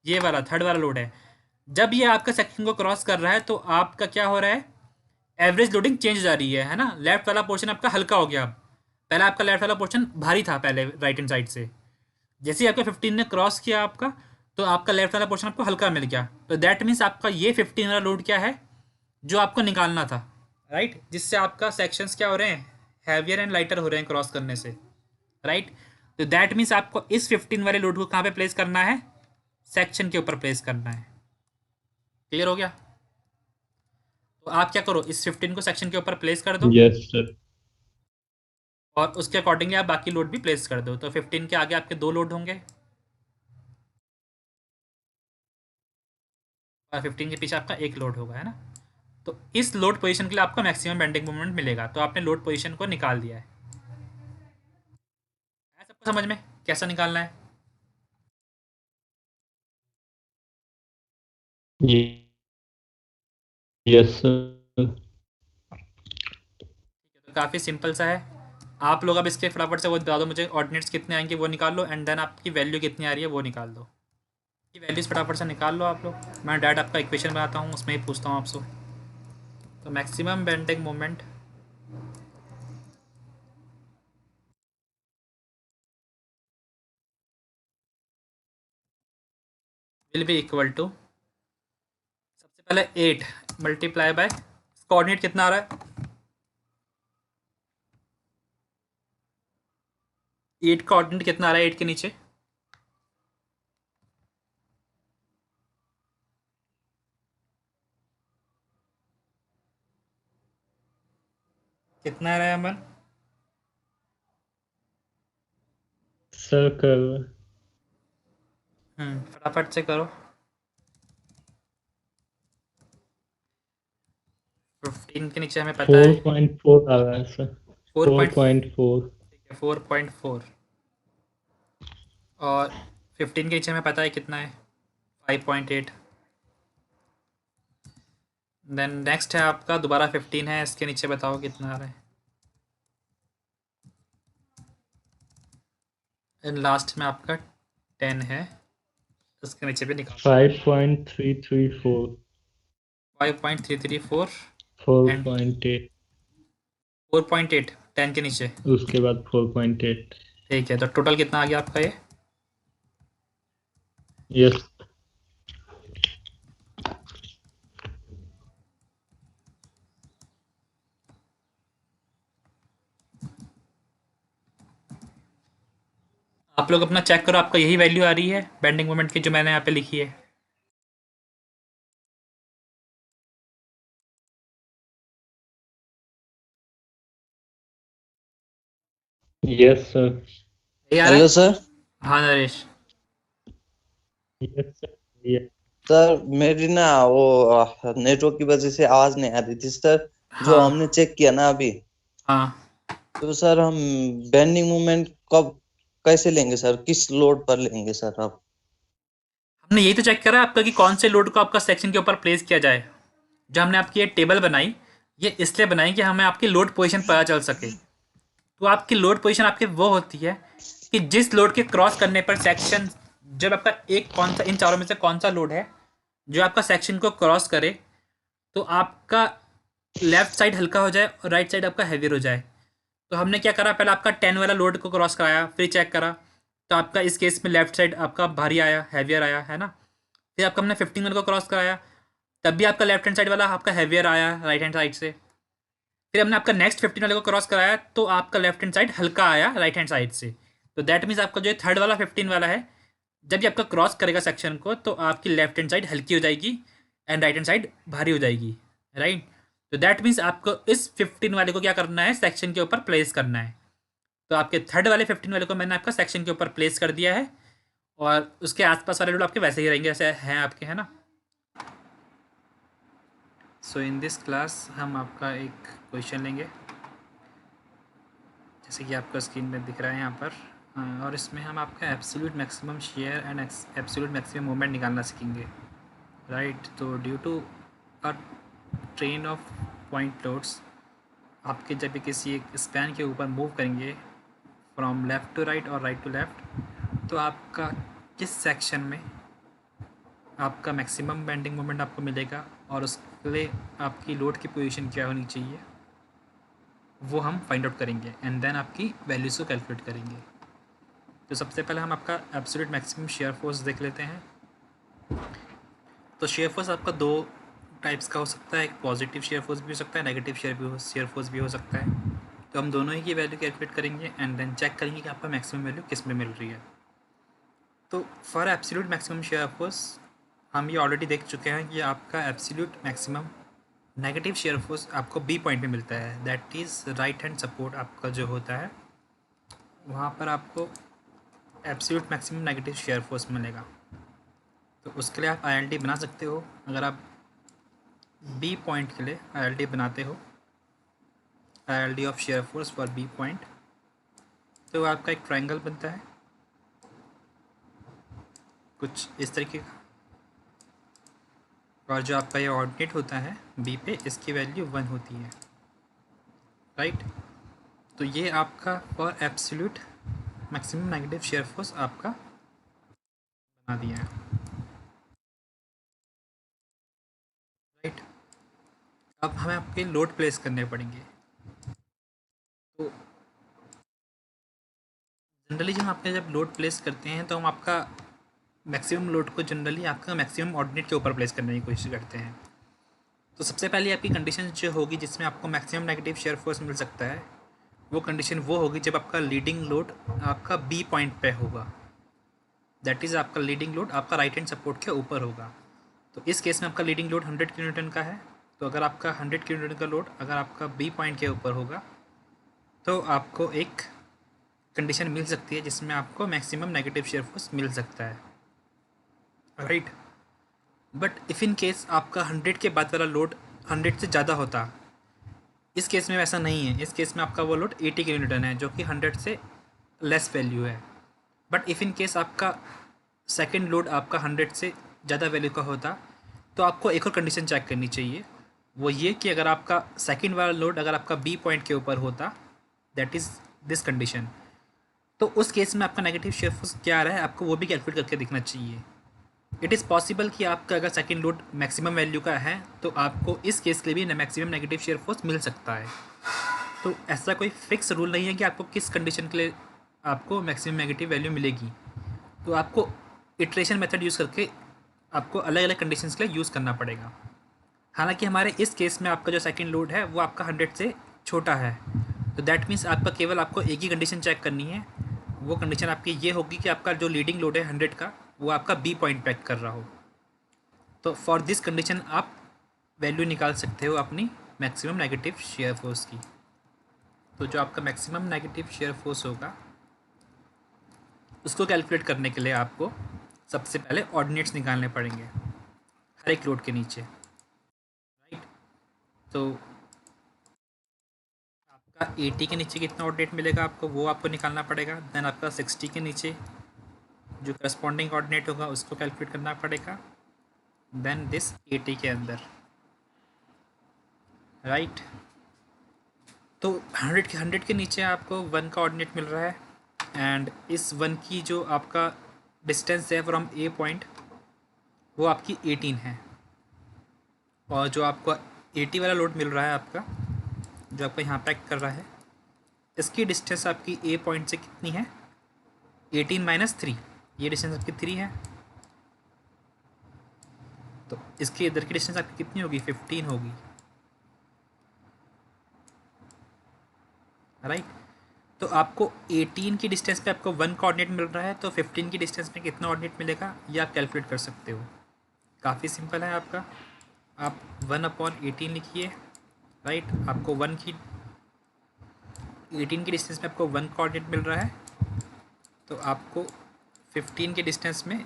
ये वाला थर्ड वाला लोड है, जब ये आपका सेक्शन को क्रॉस कर रहा है तो आपका क्या हो रहा है, एवरेज लोडिंग चेंज हो जा रही है ना, लेफ्ट वाला पोर्शन आपका हल्का हो गया। अब पहले आपका लेफ्ट वाला पोर्शन भारी था पहले राइट हैंड साइड से, जैसे ही आपका 15 ने क्रॉस किया आपका, तो आपका लेफ्ट वाला पोर्शन आपको हल्का मिल गया। तो दैट मीन्स आपका ये 15 वाला लोड क्या है जो आपको निकालना था, राइट, जिससे आपका सेक्शंस क्या हो रहे हैं, हैवियर एंड लाइटर हो रहे हैं क्रॉस करने से, राइट। तो दैट मीन्स आपको इस 15 वाले लोड को कहाँ पे प्लेस करना है, सेक्शन के ऊपर प्लेस करना है। क्लियर हो गया। तो आप क्या करो, इस 15 को सेक्शन के ऊपर प्लेस कर दो, Yes sir. और उसके अकॉर्डिंगली आप बाकी लोड भी प्लेस कर दो। तो 15 के आगे आपके दो लोड होंगे, और 15 के पीछे आपका एक लोड होगा, है ना। तो इस लोड पोजीशन के लिए आपको मैक्सिमम बेंडिंग मोमेंट मिलेगा। तो आपने लोड पोजीशन को निकाल दिया है सबको समझ में कैसा निकालना है? Yes sir. तो काफ़ी सिंपल सा है। आप लोग अब इसके फटाफट से वो बता दो मुझे, ऑर्डिनेट्स कितने आएंगे वो निकाल लो, एंड देन आपकी वैल्यू कितनी आ रही है वो निकाल दो। की वैल्यूज़ फटाफट से निकाल लो आप लोग। मैं डायरेक्ट आपका इक्वेशन बनाता हूँ, उसमें ही पूछता हूँ आपसे। तो maximum bending moment will be equal to, सबसे पहले 8 मल्टीप्लाई बाय कोऑर्डिनेट कितना आ रहा है, 8 का कोऑर्डिनेट कितना आ रहा है 8 के नीचे, कितना आ रहा है अमन? सर्कल फटाफट से करो। 15 के नीचे हमें पता है 4.4 आ रहा है सर। 4.4 4.4, और 15 के नीचे हमें पता है कितना है 5.8। देन नेक्स्ट है आपका दोबारा 15 है, इसके नीचे बताओ कितना आ रहा है। एंड लास्ट में आपका 10 है, इसके नीचे भी निकालो 5.334 5.334 एंड 4.8 4.8 10 के नीचे। उसके बाद 4.8। ठीक है, तो टोटल कितना आ गया आपका ये? यस आप लोग अपना चेक करो, आपका यही वैल्यू आ रही है बेंडिंग मोमेंट की जो मैंने यहाँ पे लिखी है? Yes sir. यही आ रहा हेलो है? सर। हाँ नरेश। Yes sir. सर मेरी ना वो नेटवर्क की वजह से आवाज नहीं आ रही थी सर। जो हाँ हमने चेक किया ना अभी, हाँ, तो सर हम बेंडिंग मूवमेंट कब कैसे लेंगे सर, किस लोड पर लेंगे सर आप? हमने यही तो चेक करा आपका कि कौन से लोड को आपका सेक्शन के ऊपर प्लेस किया जाए। जो हमने आपकी ये टेबल बनाई, ये इसलिए बनाई कि हमें आपकी लोड पोजीशन पता चल सके। तो आपकी लोड पोजीशन आपकी वो होती है कि जिस लोड के क्रॉस करने पर सेक्शन, जब आपका एक कौन सा इन चारों में से कौन सा लोड है जो आपका सेक्शन को क्रॉस करे, तो आपका लेफ्ट साइड हल्का हो जाए और राइट साइड आपका हैवियर हो जाए। तो हमने क्या करा, पहले आपका 10 वाला लोड को क्रॉस कराया, फिर चेक करा, तो आपका इस केस में लेफ्ट साइड आपका भारी आया, हैवियर आया, है ना। फिर आपका हमने 15 वाले को क्रॉस कराया, तब भी आपका लेफ्ट हैंड साइड वाला आपका हैवियर आया राइट हैंड साइड से। फिर हमने आपका नेक्स्ट 15 वाले को क्रॉस कराया, तो आपका लेफ्ट हैंड साइड हल्का आया राइट हैंड साइड से। तो दैट मीन्स आपका जो थर्ड वाला 15 वाला है, जब भी आपका क्रॉस करेगा सेक्शन को, तो आपकी लेफ्ट हैंड साइड हल्की हो जाएगी एंड राइट हैंड साइड भारी हो जाएगी, राइट। तो दैट मीन्स आपको इस 15 वाले को क्या करना है, सेक्शन के ऊपर प्लेस करना है। तो आपके थर्ड वाले 15 वाले को मैंने आपका सेक्शन के ऊपर प्लेस कर दिया है, और उसके आसपास वाले लोग आपके वैसे ही रहेंगे जैसे हैं आपके, है ना। सो इन दिस क्लास हम आपका एक क्वेश्चन लेंगे, जैसे कि आपको स्क्रीन पे दिख रहा है यहाँ पर। और इसमें हम आपका absolute maximum shear and absolute maximum moment निकालना सीखेंगे, राइट। तो due to a train of point loads, आपके जब भी किसी एक स्पैन के ऊपर मूव करेंगे फ्रॉम लेफ़्ट टू राइट और राइट टू लेफ़्ट, तो आपका किस सेक्शन में आपका मैक्सिमम बेंडिंग मोमेंट आपको मिलेगा, और उसके लिए आपकी लोड की पोजीशन क्या होनी चाहिए, वो हम फाइंड आउट करेंगे एंड देन आपकी वैल्यूज़ को कैलकुलेट करेंगे। तो सबसे पहले हम आपका एब्सोल्यूट मैक्सिमम शेयर फोर्स देख लेते हैं। तो शेयर फोर्स आपका दो टाइप्स का हो सकता है, एक पॉजिटिव शेयर फोर्स भी हो सकता है, नेगेटिव शेयर फोर्स भी हो सकता है। तो हम दोनों ही की वैल्यू कैलकुलेट करेंगे एंड देन चेक करेंगे कि आपका मैक्सिमम वैल्यू किस में मिल रही है। तो for absolute maximum shear force हम ये ऑलरेडी देख चुके हैं कि आपका absolute maximum negative shear force आपको बी पॉइंट में मिलता है, that is right hand support आपका जो होता है, वहाँ पर आपको absolute maximum negative shear force मिलेगा। तो उसके लिए आप आई बना सकते हो। अगर आप बी पॉइंट के लिए आईएलडी बनाते हो, ILD of shear force for B point, तो आपका एक ट्रायंगल बनता है कुछ इस तरीके का, और जो आपका ये ऑर्डिनेट होता है बी पे, इसकी वैल्यू 1 होती है, राइट। तो ये आपका for absolute maximum negative shear force आपका बना दिया है, राइट। अब हमें आपके लोड प्लेस करने पड़ेंगे। तो जनरली जब आपके जब लोड प्लेस करते हैं तो हम आपका मैक्सिमम लोड को जनरली आपका मैक्सिमम ऑर्डिनेट के ऊपर प्लेस करने की कोशिश करते हैं। तो सबसे पहले आपकी कंडीशन जो होगी जिसमें आपको मैक्सिमम नेगेटिव शेयर फोर्स मिल सकता है, वो कंडीशन वो होगी जब आपका लीडिंग लोड आपका बी पॉइंट पे होगा, दैट इज़ आपका लीडिंग लोड आपका राइट हैंड सपोर्ट के ऊपर होगा। तो इस केस में आपका लीडिंग लोड 100 kN का है, तो अगर आपका 100 kN का लोड अगर आपका बी पॉइंट के ऊपर होगा तो आपको एक कंडीशन मिल सकती है जिसमें आपको मैक्सिमम नेगेटिव शेयर फोर्स मिल सकता है, right. But if in case आपका 100 के बाद वाला लोड 100 से ज़्यादा होता, इस केस में वैसा नहीं है। इस केस में आपका वो लोड 80 kN है जो कि 100 से लेस वैल्यू है। बट इफ़ इन केस आपका सेकेंड लोड आपका 100 से ज़्यादा वैल्यू का होता, तो आपको एक और कंडीशन चेक करनी चाहिए, वो ये कि अगर आपका सेकेंड वाला लोड अगर आपका बी पॉइंट के ऊपर होता, दैट इज़ दिस कंडीशन, तो उस केस में आपका नेगेटिव शेयर फोर्स क्या आ रहा है आपको वो भी कैलकुलेट करके दिखना चाहिए। इट इज़ पॉसिबल कि आपका अगर सेकेंड लोड मैक्सिमम वैल्यू का है तो आपको इस केस के लिए भी मैक्सिमम नेगेटिव शेयर फोर्स मिल सकता है। तो ऐसा कोई फिक्स रूल नहीं है कि आपको किस कंडीशन के लिए आपको मैक्सिमम नेगेटिव वैल्यू मिलेगी। तो आपको इटरेशन मेथड यूज़ करके आपको अलग अलग कंडीशंस के लिए यूज़ करना पड़ेगा। हालांकि हमारे इस केस में आपका जो सेकंड लोड है वो आपका 100 से छोटा है, तो दैट मीन्स आपका केवल आपको एक ही कंडीशन चेक करनी है। वो कंडीशन आपकी ये होगी कि आपका जो लीडिंग लोड है 100 का वो आपका बी पॉइंट पैक कर रहा हो। तो फॉर दिस कंडीशन आप वैल्यू निकाल सकते हो अपनी मैक्सिमम नेगेटिव शेयर फोर्स की। तो जो आपका मैक्सिमम नेगेटिव शेयर फोर्स होगा उसको कैलकुलेट करने के लिए आपको सबसे पहले ऑर्डिनेट्स निकालने पड़ेंगे हर एक लोड के नीचे, राइट। तो आपका 80 के नीचे कितना ऑर्डिनेट मिलेगा आपको वो आपको निकालना पड़ेगा। देन आपका 60 के नीचे जो करस्पॉन्डिंग ऑर्डिनेट होगा उसको कैलकुलेट करना पड़ेगा। देन दिस 80 के अंदर, राइट। तो 100 के नीचे आपको 1 का ऑर्डिनेट मिल रहा है, एंड इस 1 की जो आपका डिस्टेंस है फ्रॉम ए पॉइंट वो आपकी 18 है, और जो आपको 80 वाला लोड मिल रहा है आपका जो आपको यहाँ पैक कर रहा है, इसकी डिस्टेंस आपकी ए पॉइंट से कितनी है 18 - 3, ये डिस्टेंस आपकी 3 है। तो इसके इधर की डिस्टेंस आपकी कितनी होगी 15 होगी, राइट। तो आपको 18 की डिस्टेंस पे आपको 1 का ऑर्डिनेट मिल रहा है, तो 15 की डिस्टेंस में कितना ऑर्डिनेट मिलेगा ये आप कैलकुलेट कर सकते हो। काफ़ी सिंपल है आपका, आप 1/18 लिखिए, राइट। आपको 18 की डिस्टेंस में आपको 1 का ऑर्डिनेट मिल रहा है, तो आपको 15 के डिस्टेंस में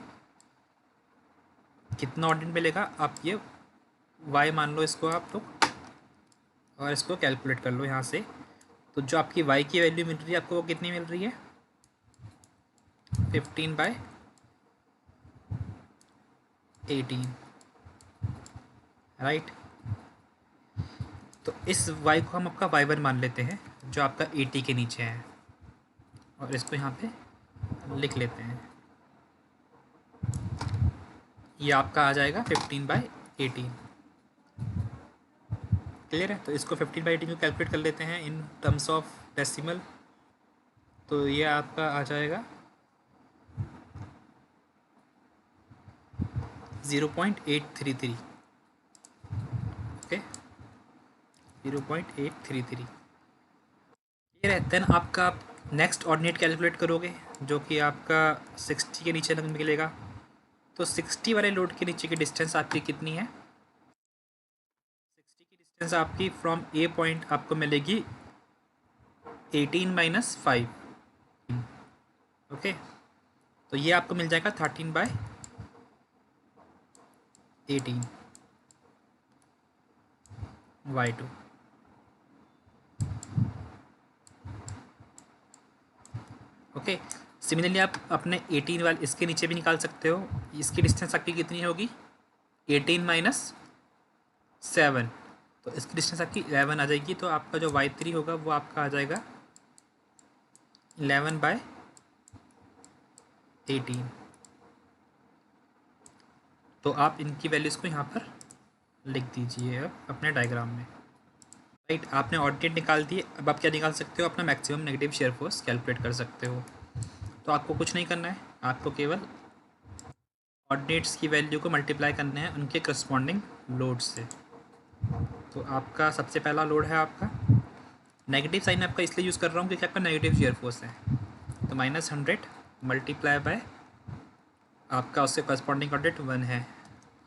कितना ऑर्डिनेट मिलेगा आप ये y मान लो इसको आप लोग, और इसको कैलकुलेट कर लो यहाँ से। तो जो आपकी y की वैल्यू मिल रही है आपको वो कितनी मिल रही है 15/18, राइट। तो इस y को हम आपका y1 मान लेते हैं जो आपका 80 के नीचे है, और इसको यहाँ पे लिख लेते हैं। ये आपका आ जाएगा 15/18, क्लियर है। तो इसको 15/18 को कैलकुलेट कर लेते हैं इन टर्म्स ऑफ डेसिमल, तो ये आपका आ जाएगा 0.833, ओके 0.833, क्लियर है। देन आपका आप नेक्स्ट ऑर्डिनेट कैलकुलेट करोगे जो कि आपका 60 के नीचे मिलेगा। तो 60 वाले लोड के नीचे की डिस्टेंस आपकी कितनी है 60 की डिस्टेंस आपकी फ्रॉम ए पॉइंट आपको मिलेगी 18 - 5, ओके। तो ये आपको मिल जाएगा 13/18, y2। ओके, सिमिलरली आप अपने 18 वाले इसके नीचे भी निकाल सकते हो। इसकी डिस्टेंस आपकी कितनी होगी? 18 माइनस 7, तो इसकी डिस्टेंस आपकी 11 आ जाएगी। तो आपका जो y3 होगा वो आपका आ जाएगा 11/18। तो आप इनकी वैल्यूज़ को यहाँ पर लिख दीजिए अब अपने डायग्राम में। राइट, आपने ऑर्डिनेट निकाल दिए। अब आप क्या निकाल सकते हो? अपना maximum negative shear force calculate कर सकते हो। तो आपको कुछ नहीं करना है, आपको केवल ऑर्डिनेट्स की वैल्यू को मल्टीप्लाई करने हैं उनके करस्पॉन्डिंग लोड से। तो आपका सबसे पहला लोड है आपका, नेगेटिव साइन आपका इसलिए यूज़ कर रहा हूँ क्योंकि आपका नेगेटिव शेयर फोर्स है। तो -100 मल्टीप्लाई बाय आपका उससे करस्पॉन्डिंग ऑर्डिनेट 1 है,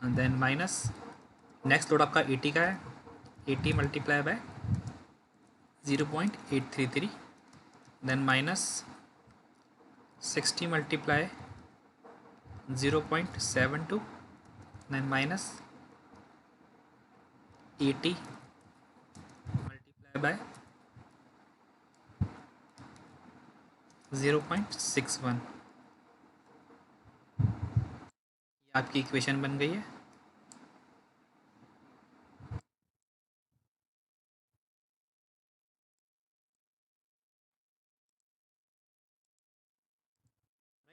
and then minus next load आपका 80 का है। 80 multiply by 0.833, then minus 60 multiply 0.72, then minus 80 multiply by 0.61। ये आपकी इक्वेशन बन गई है।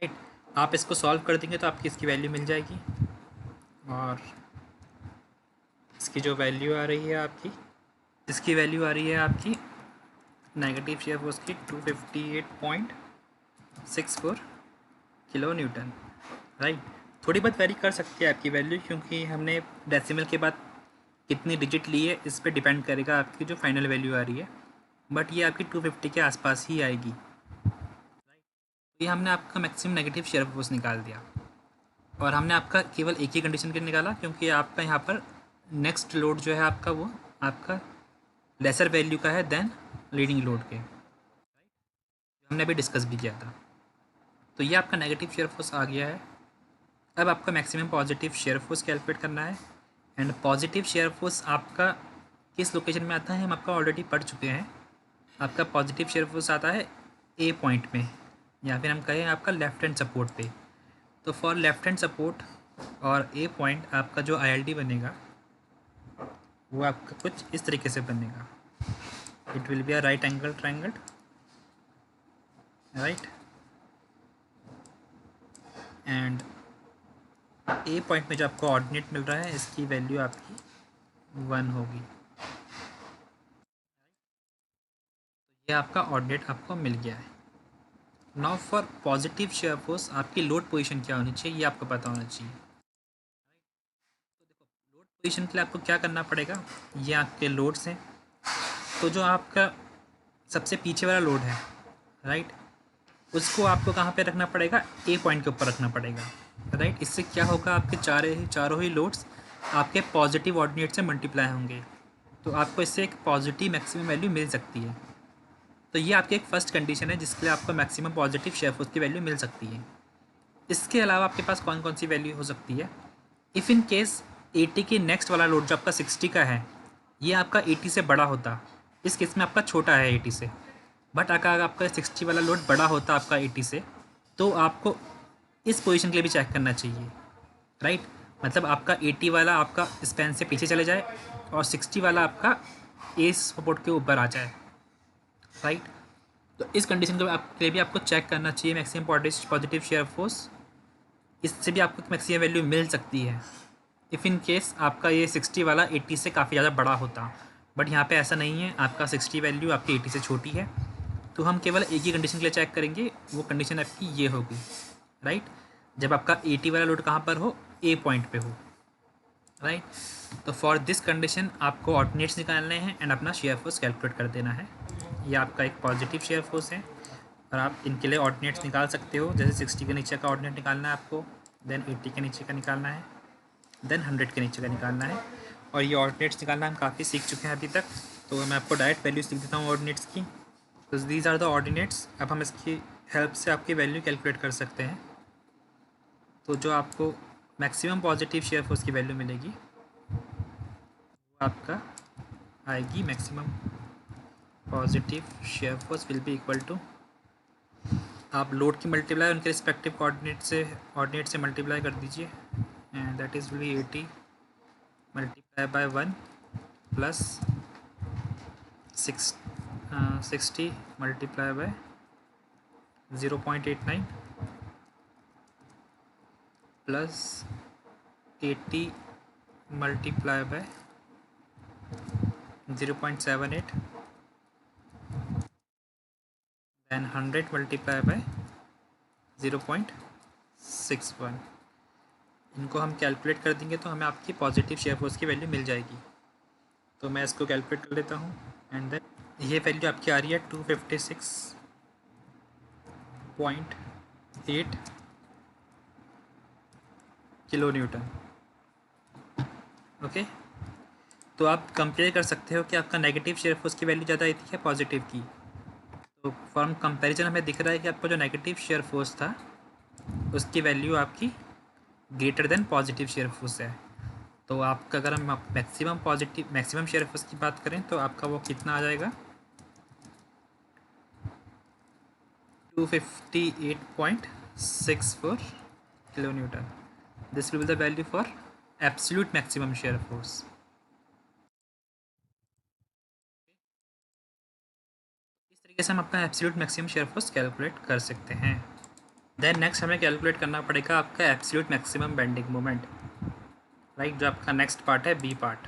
राइट, आप इसको सॉल्व कर देंगे तो आपकी इसकी वैल्यू मिल जाएगी, और इसकी जो वैल्यू आ रही है आपकी, इसकी वैल्यू आ रही है आपकी नेगेटिव शेयर फोर्स की 258.64 किलो न्यूटन। राइट, थोड़ी बहुत वेरी कर सकती है आपकी वैल्यू, क्योंकि हमने डेसिमल के बाद कितनी डिजिट ली है इस पर डिपेंड करेगा आपकी जो फाइनल वैल्यू आ रही है, बट ये आपकी 250 के आसपास ही आएगी। ये हमने आपका मैक्सिमम नेगेटिव शेयर फोर्स निकाल दिया, और हमने आपका केवल एक ही कंडीशन के लिए निकाला क्योंकि आपका यहाँ पर नेक्स्ट लोड जो है आपका वो आपका लेसर वैल्यू का है देन लीडिंग लोड के, हमने अभी डिस्कस भी किया था। तो ये आपका नेगेटिव शेयर फोर्स आ गया है। अब आपका maximum positive shear force calculate करना है, एंड पॉजिटिव शेयर फोर्स आपका किस लोकेशन में आता है हम आपका ऑलरेडी पढ़ चुके हैं। आपका पॉजिटिव शेयर फोर्स आता है ए पॉइंट में, या फिर हम कहें आपका लेफ्ट हैंड सपोर्ट पे। तो फॉर लेफ्ट हैंड सपोर्ट और ए पॉइंट आपका जो ILD बनेगा वो आपका कुछ इस तरीके से बनेगा। It will be a right angle triangle, right, and A point में जो आपको ऑर्डिनेट मिल रहा है इसकी वैल्यू आपकी 1 होगी। ये आपका ऑर्डिनेट आपको मिल गया है। Now for positive shear force आपकी लोड पोजीशन क्या होनी चाहिए ये आपको पता होना चाहिए। तो देखो, लोड पोजीशन के लिए आपको क्या करना पड़ेगा, ये आपके लोड्स हैं। तो जो आपका सबसे पीछे वाला लोड है, राइट, उसको आपको कहाँ पे रखना पड़ेगा? ए पॉइंट के ऊपर रखना पड़ेगा। राइट, इससे क्या होगा, आपके चारों ही लोड्स आपके पॉजिटिव ऑर्डिनेट से मल्टीप्लाई होंगे, तो आपको इससे एक पॉजिटिव मैक्सिमम वैल्यू मिल सकती है। तो ये आपकी एक फर्स्ट कंडीशन है जिसके लिए आपको मैक्सिमम पॉजिटिव शेयर फोर्स की वैल्यू मिल सकती है। इसके अलावा आपके पास कौन कौन सी वैल्यू हो सकती है? इफ़ इन केस 80 के नेक्स्ट वाला लोड जो आपका 60 का है ये आपका 80 से बड़ा होता, इस केस में आपका छोटा है 80 से, बट अगर आपका 60 वाला लोड बड़ा होता आपका 80 से, तो आपको इस पोजीशन के लिए भी चेक करना चाहिए। राइट, मतलब आपका 80 वाला आपका स्पैन से पीछे चले जाए और 60 वाला आपका ए सपोर्ट के ऊपर आ जाए। राइट, तो इस कंडीशन के लिए भी आपको चेक करना चाहिए मैक्सिमम पॉजिटिव शेयर फोर्स। इससे भी आपको मैक्सिमम वैल्यू मिल सकती है इफ़ इन केस आपका ये 60 वाला 80 से काफ़ी ज़्यादा बड़ा होता, बट यहाँ पे ऐसा नहीं है, आपका 60 वैल्यू आपकी 80 से छोटी है। तो हम केवल एक ही कंडीशन के लिए चेक करेंगे, वो कंडीशन आपकी ये होगी। राइट, जब आपका 80 वाला लोड कहाँ पर हो? ए पॉइंट पे हो। राइट, तो फॉर दिस कंडीशन आपको ऑर्डिनेट्स निकालने हैं एंड अपना शेयर फोर्स कैलकुलेट कर देना है। ये आपका एक पॉजिटिव शेयर फोर्स है और आप इनके लिए ऑर्डिनेट्स निकाल सकते हो। जैसे 60 के नीचे का ऑर्डिनेट निकालना है आपको, देन 80 के नीचे का निकालना है, देन 100 के नीचे का निकालना है। और ये ऑर्डिनेट्स निकालना हम काफ़ी सीख चुके हैं अभी तक, तो मैं आपको डायरेक्ट वैल्यूज लिख देता हूँ ऑर्डिनेट्स की। तो दीज आर द ऑर्डिनेट्स। अब हम इसकी हेल्प से आपकी वैल्यू कैलकुलेट कर सकते हैं। तो जो आपको मैक्सिमम पॉजिटिव शेयर फोर्स की वैल्यू मिलेगी वो आपका आएगी maximum positive shear force will be equal to, आप लोड की मल्टीप्लाई उनके रिस्पेक्टिव कोऑर्डिनेट से मल्टीप्लाई कर दीजिए, and that is will be 80 multiply by 1 plus 60 multiply by 0.89 plus 80 multiply by 0.78 then 100 multiply by 0.61। इनको हम कैलकुलेट कर देंगे तो हमें आपकी पॉजिटिव शेयर फोर्स की वैल्यू मिल जाएगी। तो मैं इसको कैलकुलेट कर लेता हूँ, एंड देन ये वैल्यू आपकी आ रही है 256.8 किलो न्यूटन। ओके, तो आप कंपेयर कर सकते हो कि आपका नेगेटिव शेयर फोर्स की वैल्यू ज़्यादा आई थी या पॉजिटिव की। तो फ्रॉम कंपैरिजन हमें दिख रहा है कि आपका जो नेगेटिव शेयर फोर्स था उसकी वैल्यू आपकी greater than positive shear force है। तो आपका अगर हम मैक्सिमम शेयर फोर्स की बात करें तो आपका वो कितना आ जाएगा, 258.64 kilo Newton. This will be the value for absolute maximum shear force. इस तरीके से हम अपना absolute maximum shear force calculate कर सकते हैं। देन नेक्स्ट हमें कैलकुलेट करना पड़ेगा आपका absolute maximum bending moment, right, जो आपका नेक्स्ट पार्ट है, बी पार्ट।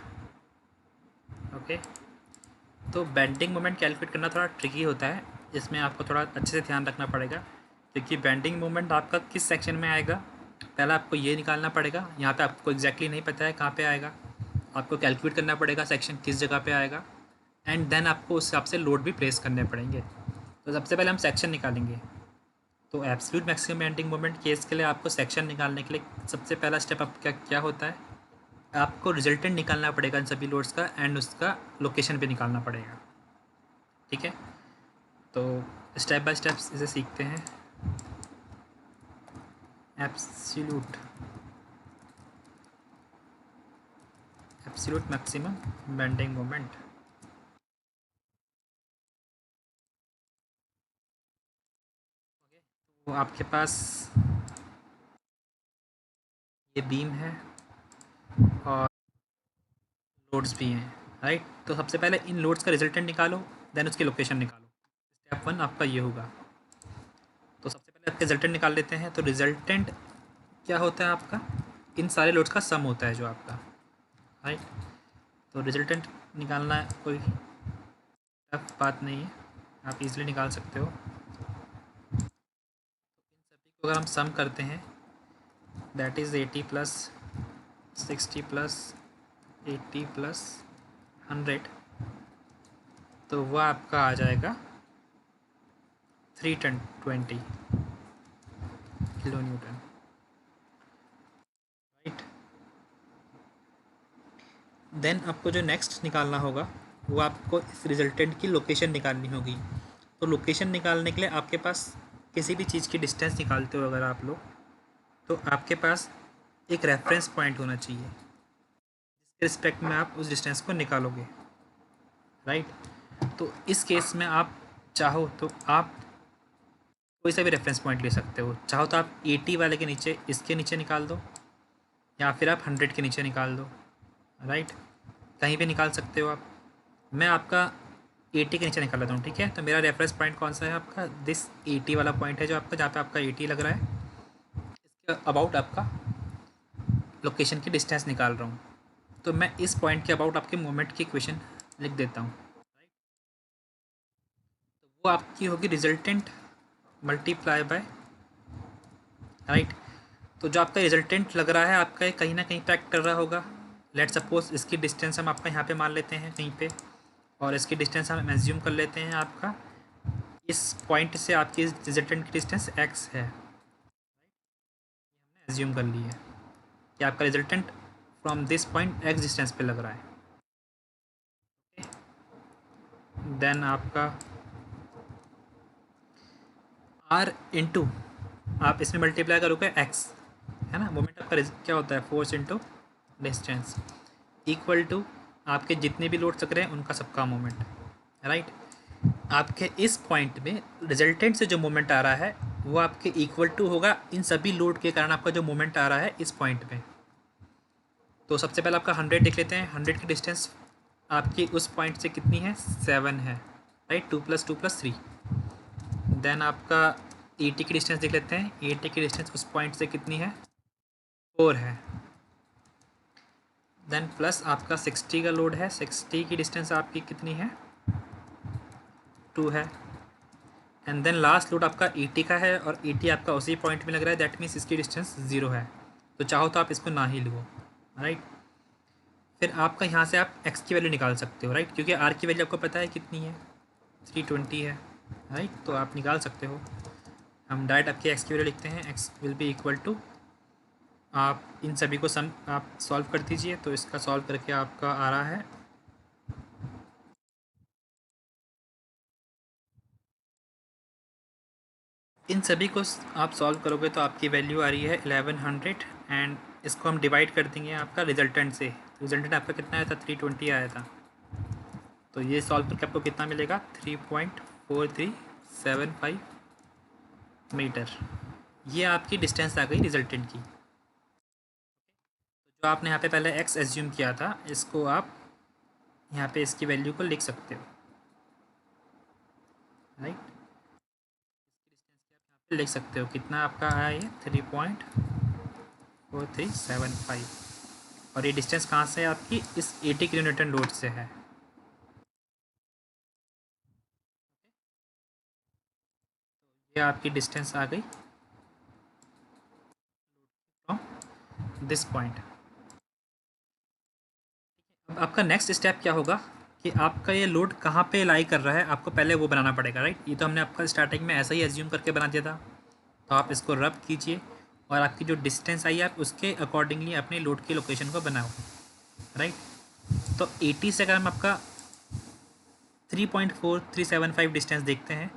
ओके, तो बेंडिंग मोमेंट कैलकुलेट करना थोड़ा ट्रिकी होता है, इसमें आपको थोड़ा अच्छे से ध्यान रखना पड़ेगा, क्योंकि बेंडिंग मोमेंट आपका किस सेक्शन में आएगा पहले आपको ये निकालना पड़ेगा। यहाँ पे आपको एग्जैक्टली नहीं पता है कहाँ पे आएगा, आपको कैलकुलेट करना पड़ेगा सेक्शन किस जगह पे आएगा, एंड देन आपको उस हिसाब से लोड भी प्लेस करने पड़ेंगे। तो सबसे पहले हम सेक्शन निकालेंगे। तो absolute maximum bending moment case के लिए आपको सेक्शन निकालने के लिए सबसे पहला स्टेप आपका क्या होता है, आपको रिजल्टेंट निकालना पड़ेगा इन सभी लोड्स का, एंड उसका लोकेशन भी निकालना पड़ेगा। ठीक है, तो स्टेप बाय स्टेप इसे सीखते हैं। Absolute maximum bending moment. तो आपके पास ये बीम है और लोड्स भी हैं, राइट। तो सबसे पहले इन लोड्स का रिजल्टेंट निकालो, देन उसकी लोकेशन निकालो। स्टेप 1 आपका ये होगा। तो सबसे पहले आपके रिजल्टेंट निकाल लेते हैं। तो रिजल्टेंट क्या होता है आपका, इन सारे लोड्स का सम होता है जो आपका, राइट। तो रिजल्टेंट निकालना कोई टफ बात नहीं है, आप इजीली निकाल सकते हो। इन सभी को अगर हम सम करते हैं, that is 80 plus 60 plus 80 plus 100, तो वह आपका आ जाएगा 320 किलो न्यूटन, राइट। देन आपको जो नेक्स्ट निकालना होगा वो आपको इस रिजल्टेंट की लोकेशन निकालनी होगी। तो लोकेशन निकालने के लिए आपके पास किसी भी चीज़ की डिस्टेंस निकालते हो अगर आप लोग, तो आपके पास एक रेफरेंस पॉइंट होना चाहिए जिसके रिस्पेक्ट में आप उस डिस्टेंस को निकालोगे, राइट। तो इस केस में आप चाहो तो आप कोई सा भी रेफरेंस पॉइंट ले सकते हो। चाहो तो आप 80 वाले के नीचे, इसके नीचे निकाल दो, या फिर आप 100 के नीचे निकाल दो, राइट। कहीं भी निकाल सकते हो आप। मैं आपका 80 के नीचे निकाल लेता हूँ, ठीक है। तो मेरा रेफरेंस पॉइंट कौन सा है आपका, दिस 80 वाला पॉइंट है जो आपका, जहाँ पे आपका 80 लग रहा है, इसके अबाउट आपका लोकेशन की डिस्टेंस निकाल रहा हूँ। तो मैं इस पॉइंट के अबाउट आपके मोमेंट की इक्वेशन लिख देता हूँ, राइट। तो वो आपकी होगी रिजल्टेंट मल्टीप्लाई बाय, राइट। तो जो आपका रिजल्टेंट लग रहा है आपका ये कहीं ना कहीं पे एक्ट कर रहा होगा। लेट सपोज इसकी डिस्टेंस हम आपका यहाँ पे मान लेते हैं कहीं पे, और इसकी डिस्टेंस हम एज्यूम कर लेते हैं आपका इस पॉइंट से आपकी इस रिजल्टेंट की डिस्टेंस x है, हमने एज्यूम कर ली है कि आपका resultant from this point x distance पे लग रहा है। देन आपका r इंटू आप इसमें मल्टीप्लाई करोगे x, है ना। मोमेंट आपका क्या होता है, force into distance, equal to आपके जितने भी लोड चक्र हैं उनका सबका मोमेंट, राइट। आपके इस पॉइंट में रिजल्टेंट से जो मोमेंट आ रहा है वो आपके इक्वल टू होगा इन सभी लोड के कारण आपका जो मोमेंट आ रहा है इस पॉइंट पे। तो सबसे पहले आपका 100 देख लेते हैं। 100 की डिस्टेंस आपकी उस पॉइंट से कितनी है, 7 है, राइट। 2 + 2 + 3। देन आपका 80 की डिस्टेंस देख लेते हैं। 80 की डिस्टेंस उस पॉइंट से कितनी है, 4 है। देन प्लस आपका 60 का लोड है। 60 की डिस्टेंस आपकी कितनी है, 2 है। एंड देन लास्ट लोड आपका 80 का है और 80 आपका उसी पॉइंट में लग रहा है, दैट मीन्स इसकी डिस्टेंस 0 है। तो चाहो तो आप इसको ना ही लो, राइट। फिर आपका यहाँ से आप एक्स की वैल्यू निकाल सकते हो, राइट, क्योंकि आर की वैल्यू आपको पता है कितनी है, 320 है, राइट। तो आप निकाल सकते हो। हम डायरेक्ट आपके एक्स की वैल्यू लिखते हैं। X will be equal to, आप इन सभी को सम आप सॉल्व कर दीजिए। तो इसका सॉल्व करके आपका आ रहा है इन सभी को आप सॉल्व करोगे तो आपकी वैल्यू आ रही है 1100। एंड इसको हम डिवाइड कर देंगे आपका रिजल्टेंट से। रिजल्टेंट आपका कितना आया था, 320 आया था। तो ये सॉल्व करके आपको कितना मिलेगा, 3.4375 मीटर। ये आपकी डिस्टेंस आ गई रिजल्टेंट की। तो जो आपने यहाँ पे पहले एक्स एज्यूम किया था, इसको आप यहाँ पे इसकी वैल्यू को लिख सकते हो, राइट। लिख सकते हो कितना आपका आया, ये 3.4375। और ये डिस्टेंस कहाँ से है आपकी, इस 80 किलोमीटर लोड से है। ये आपकी डिस्टेंस आ गई फ्रॉम दिस पॉइंट। अब आपका नेक्स्ट स्टेप क्या होगा कि आपका ये लोड कहाँ पे लाई कर रहा है, आपको पहले वो बनाना पड़ेगा, राइट। ये तो हमने आपका स्टार्टिंग में ऐसा ही एज्यूम करके बना दिया था। तो आप इसको रब कीजिए और आपकी जो डिस्टेंस आई है आप उसके अकॉर्डिंगली अपने लोड की लोकेशन को बनाओ, राइट। तो 80 से अगर हम आपका 3.4375 डिस्टेंस देखते हैं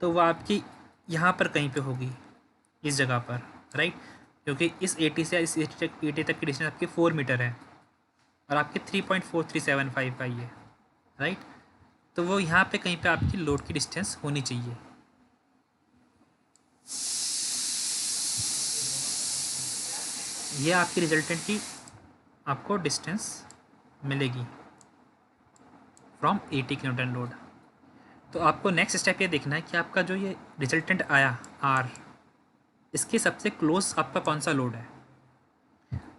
तो वो आपकी यहाँ पर कहीं पे होगी, इस जगह पर, राइट। क्योंकि इस 80 से इस 80 तक की डिस्टेंस आपकी 4 मीटर है और आपकी 3.4375 आई है, राइट। तो वो यहाँ पे कहीं पे आपकी लोड की डिस्टेंस होनी चाहिए। ये आपकी रिजल्टेंट की आपको डिस्टेंस मिलेगी फ्रॉम 80 किलोमीटर लोड। तो आपको नेक्स्ट स्टेप ये देखना है कि आपका जो ये रिजल्टेंट आया आर, इसके सबसे क्लोज आपका कौन सा लोड है।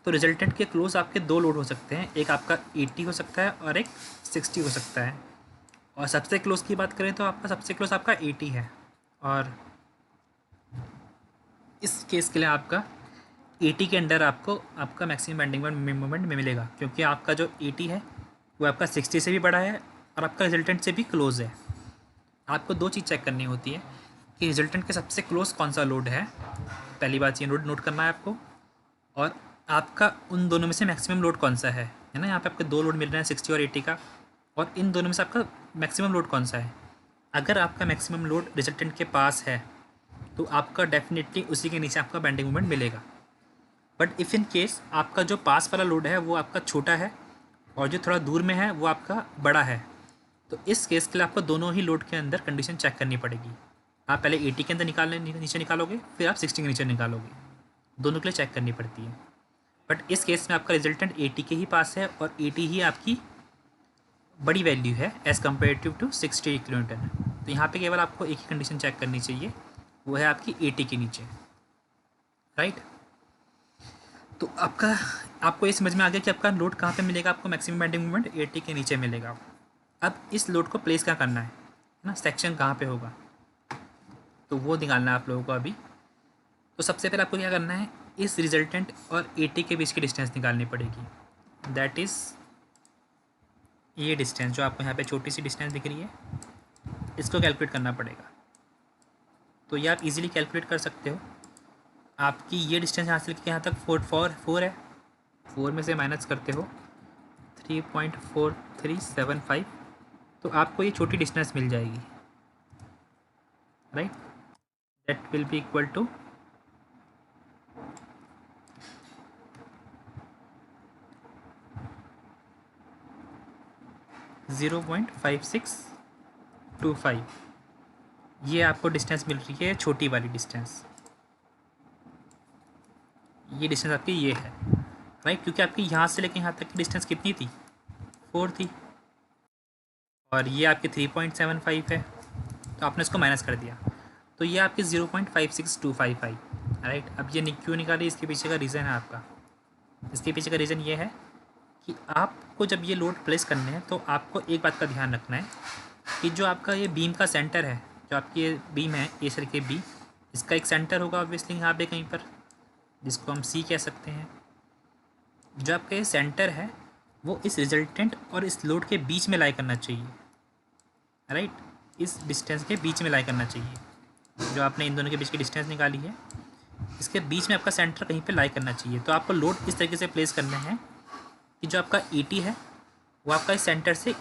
तो रिजल्टेंट के क्लोज आपके दो लोड हो सकते हैं, एक आपका 80 हो सकता है और एक 60 हो सकता है। और सबसे क्लोज की बात करें तो आपका सबसे क्लोज आपका 80 है। और इस केस के लिए आपका 80 के अंडर आपको आपका मैक्सिमम बेंडिंग मोमेंट में मिलेगा, क्योंकि आपका जो 80 है वो आपका 60 से भी बड़ा है और आपका रिजल्टेंट से भी क्लोज है। आपको दो चीज़ चेक करनी होती है कि रिजल्टेंट के सबसे क्लोज कौन सा लोड है, पहली बात ये नोट करना है आपको। और आपका उन दोनों में से मैक्सिमम लोड कौन सा है ना। यहाँ पे आपके दो लोड मिल रहे हैं 60 और 80 का, और इन दोनों में से आपका मैक्सिमम लोड कौन सा है। अगर आपका मैक्सिमम लोड रिजल्टेंट के पास है तो आपका डेफिनेटली उसी के नीचे आपका बेंडिंग मोमेंट मिलेगा। बट इफ़ इन केस आपका जो पास वाला लोड है वो आपका छोटा है और जो थोड़ा दूर में है वो आपका बड़ा है, तो इस केस के लिए आपको दोनों ही लोड के अंदर कंडीशन चेक करनी पड़ेगी। आप पहले 80 के अंदर नीचे निकालोगे, फिर आप 60 के नीचे निकालोगे, दोनों के लिए चेक करनी पड़ती है। बट इस केस में आपका रिजल्टेंट 80 के ही पास है और 80 ही आपकी बड़ी वैल्यू है एज़ कम्पेरेटिव टू 60 किलोमीटर। तो यहाँ पे केवल आपको एक ही कंडीशन चेक करनी चाहिए, वो है आपकी 80 के नीचे, राइट। तो आपको ये समझ में आ गया कि आपका लोड कहाँ पे मिलेगा, आपको मैक्सिमम बेंडिंग मोमेंट 80 के नीचे मिलेगा। अब इस लोड को प्लेस क्या करना है ना, सेक्शन कहाँ पे होगा, तो वो निकालना है आप लोगों को अभी। तो सबसे पहले आपको क्या करना है, इस रिजल्टेंट और 80 के बीच की डिस्टेंस निकालनी पड़ेगी। दैट इज़ ये डिस्टेंस जो आपको यहाँ पे छोटी सी डिस्टेंस दिख रही है, इसको कैलकुलेट करना पड़ेगा। तो ये आप इजीली कैलकुलेट कर सकते हो। आपकी ये डिस्टेंस यहाँ से लेकर यहाँ तक 4 है, 4 में से माइनस करते हो 3.4375, तो आपको ये छोटी डिस्टेंस मिल जाएगी, right. That will be equal to 0.0 0.5625 ये आपको डिस्टेंस मिल रही है, छोटी वाली डिस्टेंस। ये डिस्टेंस आपकी ये है, राइट, क्योंकि आपकी यहाँ से लेकर यहाँ तक की डिस्टेंस कितनी थी, 4 थी, और ये आपकी 3.75 है, तो आपने इसको माइनस कर दिया, तो ये आपकी 0.56255 आई, राइट। अब ये क्यों निकाली, इसके पीछे का रीज़न है आपका, इसके पीछे का रीज़न ये है कि आपको जब ये लोड प्लेस करने हैं तो आपको एक बात का ध्यान रखना है कि जो आपका ये बीम का सेंटर है, जो आपकी ये बीम है, ए सर के बी, इसका एक सेंटर होगा ऑब्वियसली यहाँ पे कहीं पर, जिसको हम सी कह सकते हैं। जो आपका ये सेंटर है वो इस रिजल्टेंट और इस लोड के बीच में लाई करना चाहिए, राइट, इस डिस्टेंस के बीच में लाई करना चाहिए। जो आपने इन दोनों के बीच की डिस्टेंस निकाली है, इसके बीच में आपका सेंटर कहीं पे लाई करना चाहिए। तो आपको लोड इस तरीके से प्लेस करना है कि जो आपका ईटी है वो आपका इस सेंटर से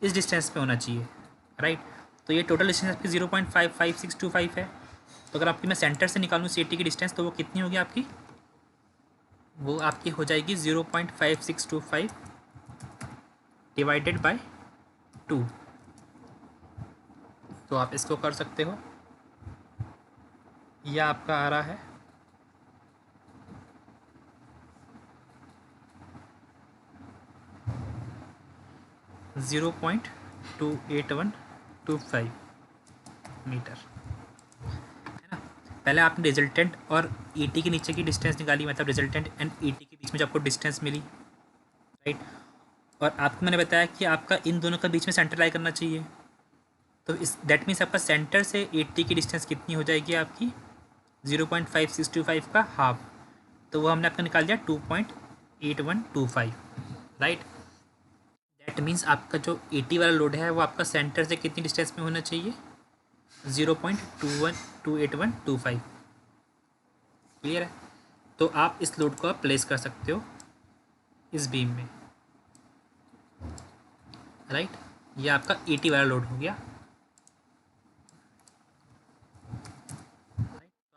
इस डिस्टेंस पे होना चाहिए, राइट। तो ये टोटल डिस्टेंस आपकी 0.55625 है। तो अगर आपकी मैं सेंटर से निकालूँ सी टी की डिस्टेंस तो वो कितनी होगी आपकी, वो आपकी हो जाएगी 0.5625 डिवाइडेड बाय 2। तो आप इसको कर सकते हो, यह आपका आ रहा है 0.28125 मीटर, है ना। पहले आपने रिजल्टेंट और ईटी के नीचे की डिस्टेंस निकाली, मतलब रिजल्टेंट एंड ईटी के बीच में जो आपको डिस्टेंस मिली, राइट। और आपको मैंने बताया कि आपका इन दोनों का बीच में सेंटर लाई करना चाहिए, तो इस दैट मीन्स आपका सेंटर से ईटी की डिस्टेंस कितनी हो जाएगी आपकी 0.5625 का हाफ, तो वो हमने आपका निकाल दिया 2.8125, राइट। दैट मीन्स आपका जो 80 वाला लोड है वो आपका सेंटर से कितनी डिस्टेंस में होना चाहिए, 0.28125, क्लियर है। तो आप इस लोड को आप प्लेस कर सकते हो इस बीम में, राइट। ये आपका 80 वाला लोड हो गया।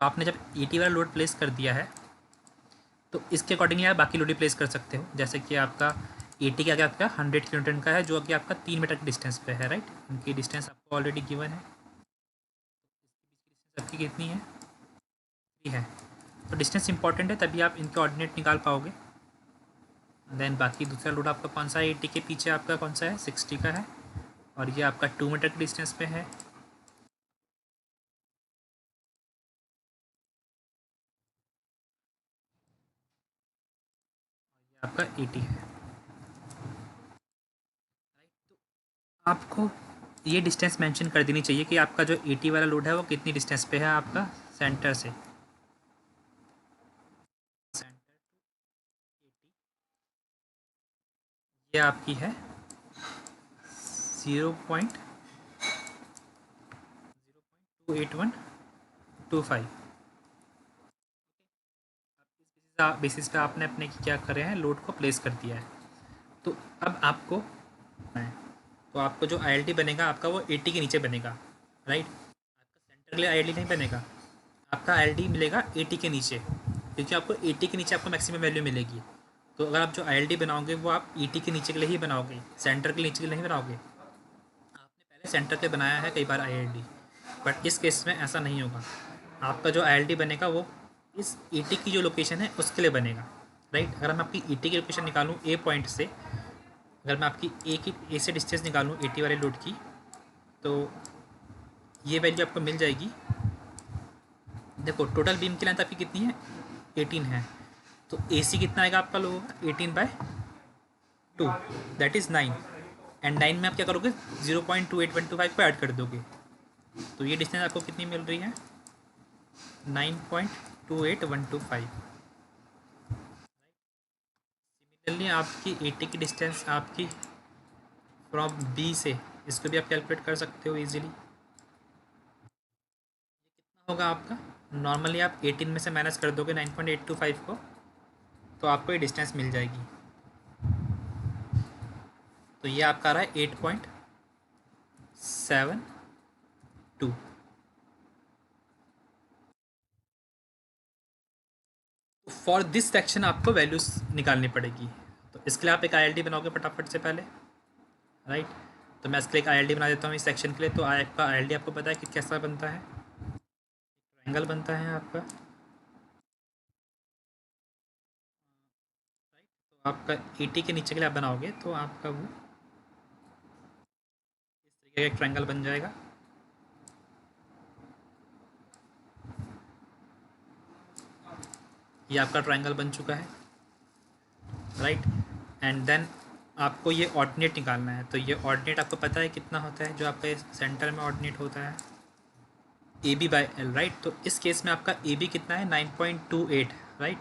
तो आपने जब 80 वाला लोड प्लेस कर दिया है तो इसके अकॉर्डिंगली आप बाकी लोड भी प्लेस कर सकते हो, जैसे कि आपका 80 का क्या आपका 100 किलोमीटर का है, जो कि आपका 3 मीटर की डिस्टेंस पे है, राइट। उनकी डिस्टेंस आपको ऑलरेडी गिवन है, आपकी कितनी है, ये है। तो डिस्टेंस इंपॉर्टेंट है, तभी आप इनके ऑर्डिनेट निकाल पाओगे। देन बाकी दूसरा लोड आपका कौन सा है, 80 के पीछे आपका कौन सा है, 60 का है, और ये आपका 2 मीटर की डिस्टेंस पे है। आपका 80 है, आपको ये डिस्टेंस मेंशन कर देनी चाहिए कि आपका जो 80 वाला लोड है वो कितनी डिस्टेंस पे है आपका सेंटर से, सेंटर ये आपकी है 0.28125। बेसिस पे आपने अपने क्या करे हैं, लोड को प्लेस कर दिया है। तो अब आपको तो आपको जो आई बनेगा आपका वो 80 के नीचे बनेगा, राइट। आपका सेंटर के लिए आई नहीं बनेगा, आपका आई मिलेगा 80 के नीचे, क्योंकि आपको 80 के नीचे आपको मैक्सिमम वैल्यू मिलेगी। तो अगर आप जो आई बनाओगे वो आप 80 के नीचे के लिए ही बनाओगे, सेंटर के नीचे के लिए नहीं बनाओगे। आपने पहले सेंटर के बनाया है कई बार आई, बट इस केस में ऐसा नहीं होगा। आपका जो आई बनेगा वो इस 80 की जो लोकेशन है उसके लिए बनेगा, राइट। अगर मैं आपकी 80 की लोकेशन निकालूँ ए पॉइंट से, अगर मैं आपकी ए से डिस्टेंस निकालूँ 80 वाले लोड की, तो ये वैल्यू आपको मिल जाएगी। देखो टोटल बीम की लेंथ आपकी कितनी है, 18 है, तो AC कितना आएगा आपका लोगों का, 18/2 दैट इज़ 9, एंड 9 में आप क्या करोगे 0.28125 को ऐड कर दोगे, तो ये डिस्टेंस आपको कितनी मिल रही है 9.28125। सिमिलरली आपकी 80 की डिस्टेंस आपकी फ्रॉम बी से, इसको भी आप कैलकुलेट कर सकते हो इजीली। कितना होगा आपका, नॉर्मली आप 18 में से माइनस कर दोगे 9.825 को, तो आपको ये डिस्टेंस मिल जाएगी। तो ये आपका आ रहा है 8.72। फॉर दिस सेक्शन आपको वैल्यूज निकालनी पड़ेगी, तो इसके लिए आप एक आई बनाओगे फटाफट से पहले, राइट। तो मैं इसके लिए एक आई बना देता हूँ इस सेक्शन के लिए। तो आपका आई आपको पता है कि कैसा बनता है, ट्रायंगल बनता है आपका, तो आपका 80 के नीचे के लिए आप बनाओगे तो आपका वो इस तरीके का एक ट्रायंगल बन जाएगा। ये आपका ट्रायंगल बन चुका है, राइट। एंड देन आपको ये ऑर्डिनेट निकालना है। तो ये ऑर्डिनेट आपको पता है कितना होता है, जो आपका सेंटर में ऑर्डिनेट होता है A B by L, right. तो इस केस में आपका ए बी कितना है 9.28, राइट।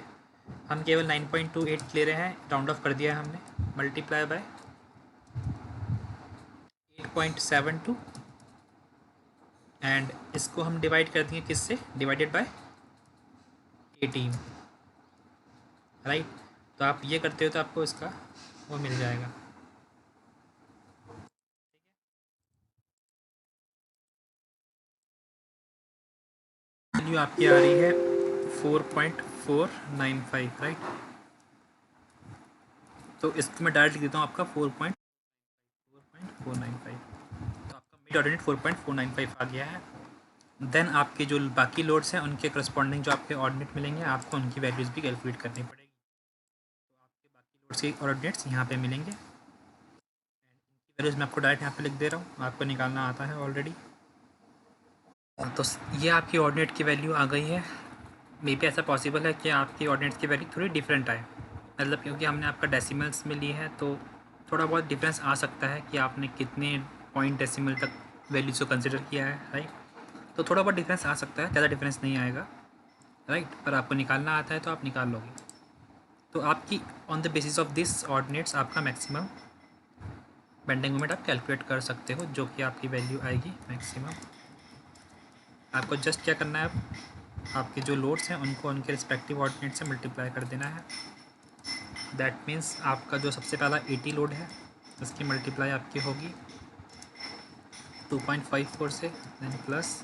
हम केवल 9.28 ले रहे हैं, राउंड ऑफ कर दिया है हमने, मल्टीप्लाई बाय 8.72 एंड इसको हम डिवाइड कर देंगे किससे, डिवाइडेड बाय 18, राइट। तो आप ये करते हो तो आपको इसका वो मिल जाएगा। वैल्यू आपकी आ रही है 4.495, राइट। तो इसको मैं डायरेक्ट लिख देता हूँ आपका 4.495। तो आपका मिड ऑर्डिनेट 4.495 आ गया है। देन आपके जो बाकी लोड्स हैं उनके करस्पॉन्डिंग जो आपके ऑर्डिनेट मिलेंगे, आपको उनकी वैल्यूज़ भी कैलकुलेट करनी पड़ेगी। तो आपके बाकी लोड्स के ऑर्डिनेट्स यहाँ पे मिलेंगे, इनकी वैल्यूज़ मैं आपको डायरेक्ट यहाँ पे लिख दे रहा हूँ, आपको निकालना आता है ऑलरेडी। तो ये आपकी ऑर्डिनेट की वैल्यू आ गई है। मे बी ऐसा पॉसिबल है कि आपकी ऑर्डिनेट्स की वैल्यू थोड़ी डिफरेंट आए, मतलब क्योंकि हमने आपका डेसिमल्स में ली है तो थोड़ा बहुत डिफरेंस आ सकता है कि आपने कितने पॉइंट डेसिमल तक वैल्यूज़ को कंसिडर किया है, राइट। तो थोड़ा बहुत डिफरेंस आ सकता है, ज़्यादा डिफरेंस नहीं आएगा, राइट। पर आपको निकालना आता है तो आप निकाल लोगे। तो आपकी on the basis of this ordinates आपका मैक्सिमम बेंडिंग मोमेंट आप कैलकुलेट कर सकते हो, जो कि आपकी वैल्यू आएगी मैक्सिमम। आपको जस्ट क्या करना है, आपके जो लोड्स हैं उनको उनके रिस्पेक्टिव ऑर्डिनेट से मल्टीप्लाई कर देना है। दैट मीन्स आपका जो सबसे पहला 80 लोड है उसकी मल्टीप्लाई आपकी होगी 2.54 से, then plus,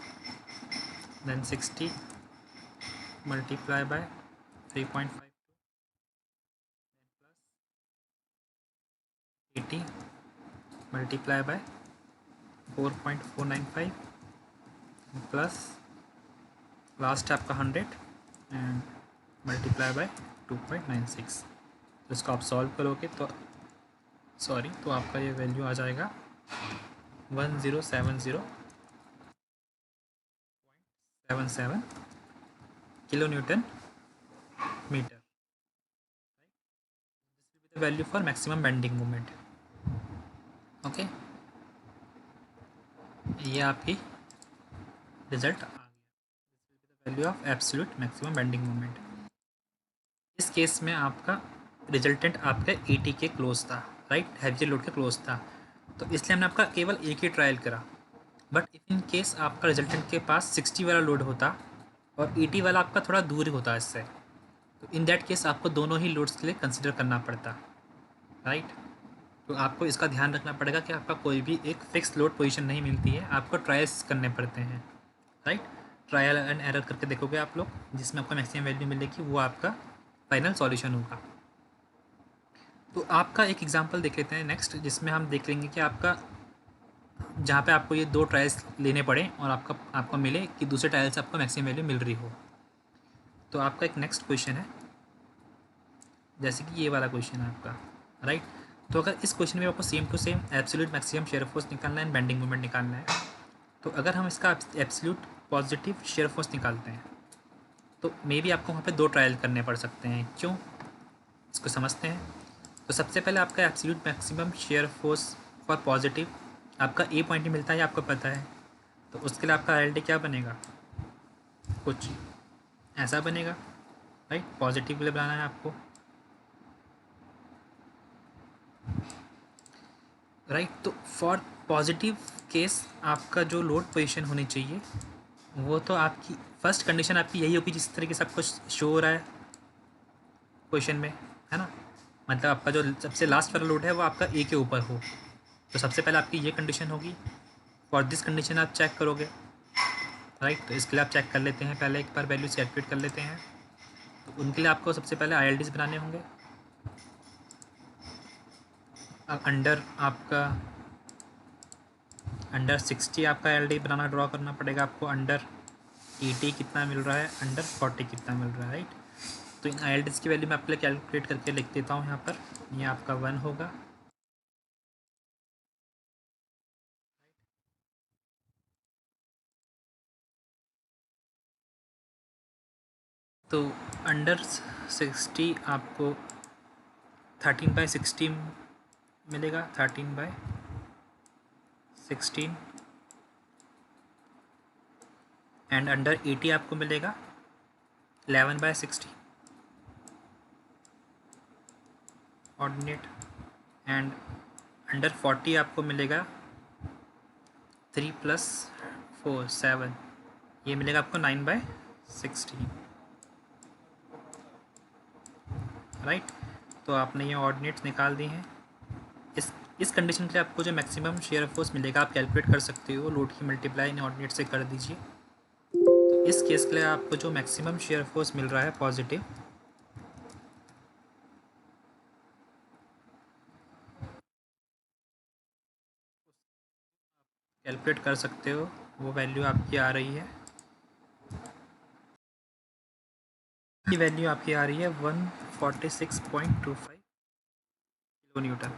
then 60 multiply by 3.52, 80 multiply by 4.495 plus last आपका 100 एंड मल्टीप्लाई बाय 2.96। तो इसको आप सॉल्व करोगे तो तो आपका ये वैल्यू आ जाएगा 1070.77 kilo newton metre, the value for maximum bending moment. Okay, ये आपकी रिजल्ट आ गया, value of absolute maximum bending moment. इस केस में आपका रिजल्टेंट आपका 80 के क्लोज था, राइट, हैवी लोड के क्लोज था, तो इसलिए हमने आपका केवल एक ही ट्रायल करा। बट इफ इन केस आपका रिजल्टेंट के पास 60 वाला लोड होता और 80 वाला आपका थोड़ा दूर होता इससे, तो इन दैट केस आपको दोनों ही लोड्स के लिए कंसिडर करना पड़ता, राइट। तो आपको इसका ध्यान रखना पड़ेगा कि आपका कोई भी एक फिक्स लोड पोजीशन नहीं मिलती है, आपको ट्रायल्स करने पड़ते हैं, राइट। ट्रायल एंड एरर करके देखोगे आप लोग, जिसमें आपको मैक्सिमम वैल्यू मिलेगी वो आपका फाइनल सॉल्यूशन होगा। तो आपका एक एग्जांपल देख लेते हैं नेक्स्ट, जिसमें हम देख लेंगे कि आपका जहाँ पे आपको ये दो ट्रायल्स लेने पड़े और आपको मिले कि दूसरे ट्रायल से आपको मैक्सिमम वैल्यू मिल रही हो। तो आपका एक नेक्स्ट क्वेश्चन है, जैसे कि ये वाला क्वेश्चन है आपका, राइट। तो अगर इस क्वेश्चन में आपको same to same absolute maximum shear force निकालना है एंड बेंडिंग मोमेंट निकालना है, तो अगर हम इसका एब्सोल्यूट पॉजिटिव शेयर फोर्स निकालते हैं तो मे बी आपको वहाँ पे दो ट्रायल करने पड़ सकते हैं। क्यों, इसको समझते हैं। तो सबसे पहले आपका absolute maximum shear force for positive आपका ए पॉइंट में मिलता है, आपको पता है। तो उसके लिए आपका एल डी क्या बनेगा, कुछ ऐसा बनेगा, राइट। पॉजिटिव के लिए बनाना है आपको, राइट। तो फॉर पॉजिटिव केस आपका जो लोड पोजीशन होनी चाहिए वो तो आपकी फर्स्ट कंडीशन आपकी यही होगी जिस तरीके से आपको शो हो रहा है क्वेश्चन में, है ना। मतलब आपका जो सबसे लास्ट वाला लोड है वो आपका ए के ऊपर हो, तो सबसे पहले आपकी ये कंडीशन होगी। फॉर दिस कंडीशन आप चेक करोगे, राइट। तो इसके लिए आप चेक कर लेते हैं, पहले एक बार वैल्यूज कैलकुलेट कर लेते हैं। तो उनके लिए आपको सबसे पहले ILDs बनाने होंगे। अंडर आपका अंडर 60 आपका एल डी बनाना ड्रॉ करना पड़ेगा आपको, अंडर 80 कितना मिल रहा है, अंडर 40 कितना मिल रहा है, राइट। तो इन एल की वैल्यू मैं आपके लिए कैलकुलेट करके लिख देता हूँ यहाँ पर। ये आपका 1 होगा, तो अंडर 60 आपको 13/16 मिलेगा, 13/16, एंड अंडर 80 आपको मिलेगा 11/60 ऑर्डिनेट, एंड अंडर 40 आपको मिलेगा 3 + 4 7, ये मिलेगा आपको 9/16, राइट। तो आपने ये ऑर्डिनेट्स निकाल दिए हैं। इस कंडीशन के लिए आपको जो मैक्सिमम शेयर फोर्स मिलेगा आप कैलकुलेट कर सकते हो, लोड की मल्टीप्लाई इन ऑर्डिनेट से कर दीजिए। तो इस केस के लिए आपको जो मैक्सिमम शेयर फोर्स मिल रहा है पॉजिटिव, कैलकुलेट कर सकते हो, वो वैल्यू आपकी आ रही है, ये वैल्यू आपकी आ रही है 146.25 kilo Newton.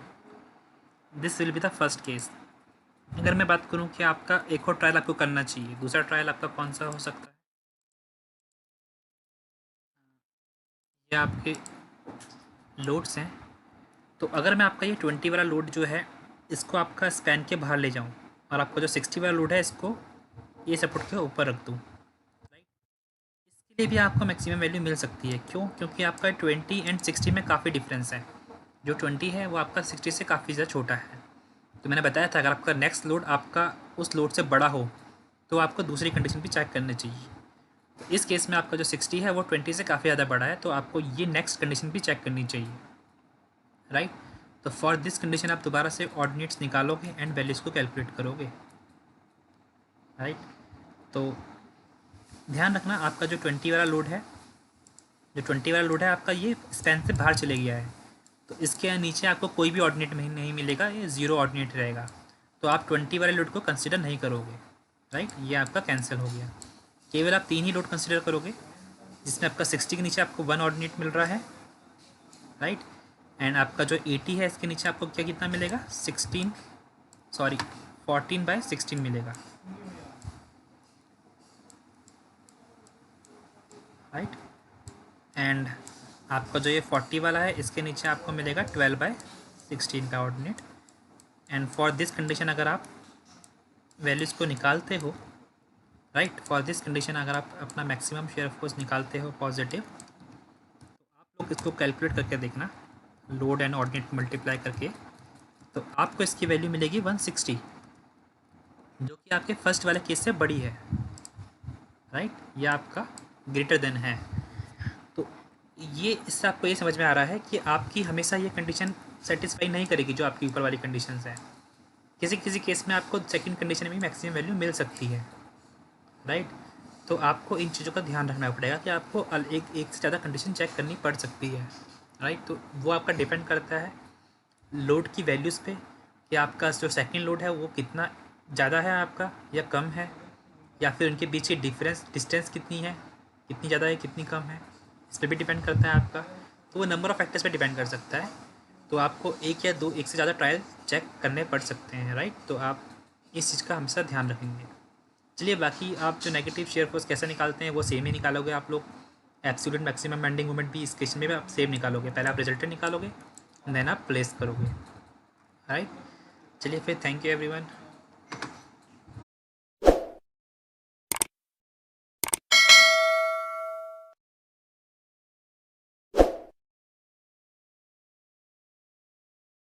This will be the first case. अगर मैं बात करूं कि आपका एक और ट्रायल आपको करना चाहिए, दूसरा ट्रायल आपका कौन सा हो सकता है, ये आपके लोड्स हैं। तो अगर मैं आपका ये 20 वाला लोड जो है इसको आपका स्पैन के बाहर ले जाऊं और आपका जो 60 वाला लोड है इसको ये सपोर्ट के ऊपर रख दूं, राइट, इसके लिए भी आपको मैक्सिमम वैल्यू मिल सकती है। क्यों? क्योंकि आपका 20 एंड 60 में काफ़ी डिफरेंस है। जो 20 है वो आपका 60 से काफ़ी ज़्यादा छोटा है। तो मैंने बताया था अगर आपका नेक्स्ट लोड आपका उस लोड से बड़ा हो तो आपको दूसरी कंडीशन भी चेक करनी चाहिए। तो इस केस में आपका जो 60 है वो 20 से काफ़ी ज़्यादा बड़ा है, तो आपको ये नेक्स्ट कंडीशन भी चेक करनी चाहिए, राइट। तो फॉर दिस कंडीशन आप दोबारा से ऑर्डिनेट्स निकालोगे एंड वैल्यूज़ को कैलकुलेट करोगे, राइट। तो ध्यान रखना आपका जो 20 वाला लोड है, जो 20 वाला लोड है आपका ये स्पैन से बाहर चले गया है, तो इसके नीचे आपको कोई भी ऑर्डिनेट नहीं मिलेगा, ये ज़ीरो ऑर्डिनेट रहेगा। तो आप 20 वाले लोड को कंसिडर नहीं करोगे, राइट, ये आपका कैंसिल हो गया। केवल आप 3 ही लोड कंसिडर करोगे, जिसमें आपका 60 के नीचे आपको 1 ऑर्डिनेट मिल रहा है, राइट, एंड आपका जो 80 है इसके नीचे आपको क्या कितना मिलेगा, 14/16 मिलेगा, राइट। एंड आपका जो ये 40 वाला है इसके नीचे आपको मिलेगा 12/16 का ordinate. And for this condition अगर आप वैल्यूज़ को निकालते हो, राइट, फॉर दिस कंडीशन अगर आप अपना मैक्सिमम शेयर फोर्स निकालते हो पॉजिटिव, तो आप लोग इसको कैलकुलेट करके देखना, लोड एंड ऑर्डिनेट मल्टीप्लाई करके, तो आपको इसकी वैल्यू मिलेगी 160, जो कि आपके फर्स्ट वाले केस से बड़ी है, राइट, ये आपका ग्रेटर देन है। तो ये इससे आपको ये समझ में आ रहा है कि आपकी हमेशा ये कंडीशन सेटिस्फाई नहीं करेगी जो आपकी ऊपर वाली कंडीशंस है। किसी किसी केस में आपको सेकंड कंडीशन में भी मैक्सिमम वैल्यू मिल सकती है, राइट। तो आपको इन चीज़ों का ध्यान रखना पड़ेगा कि आपको एक से ज़्यादा कंडीशन चेक करनी पड़ सकती है, राइट। तो वो आपका डिपेंड करता है लोड की वैल्यूज़ पे कि आपका जो सेकंड लोड है वो कितना ज़्यादा है आपका या कम है, या फिर उनके बीच की डिस्टेंस कितनी है, कितनी ज़्यादा है कितनी कम है, इस पर भी डिपेंड करता है आपका। तो वो नंबर ऑफ़ फैक्टर्स पे डिपेंड कर सकता है। तो आपको एक या दो, एक से ज़्यादा ट्रायल चेक करने पड़ सकते हैं, राइट। तो आप इस चीज़ का हमेशा ध्यान रखेंगे। चलिए, बाकी आप जो नेगेटिव शेयर फोर्स कैसे निकालते हैं वो सेम ही निकालोगे आप लोग। एब्सोल्यूट मैक्सिमम बेंडिंग मोमेंट भी इस क्वेश्चन में भी आप सेम निकालोगे। पहले आप रिजल्टेंट निकालोगे, देन आप प्लेस करोगे, राइट। चलिए फिर, थैंक यू एवरीवन।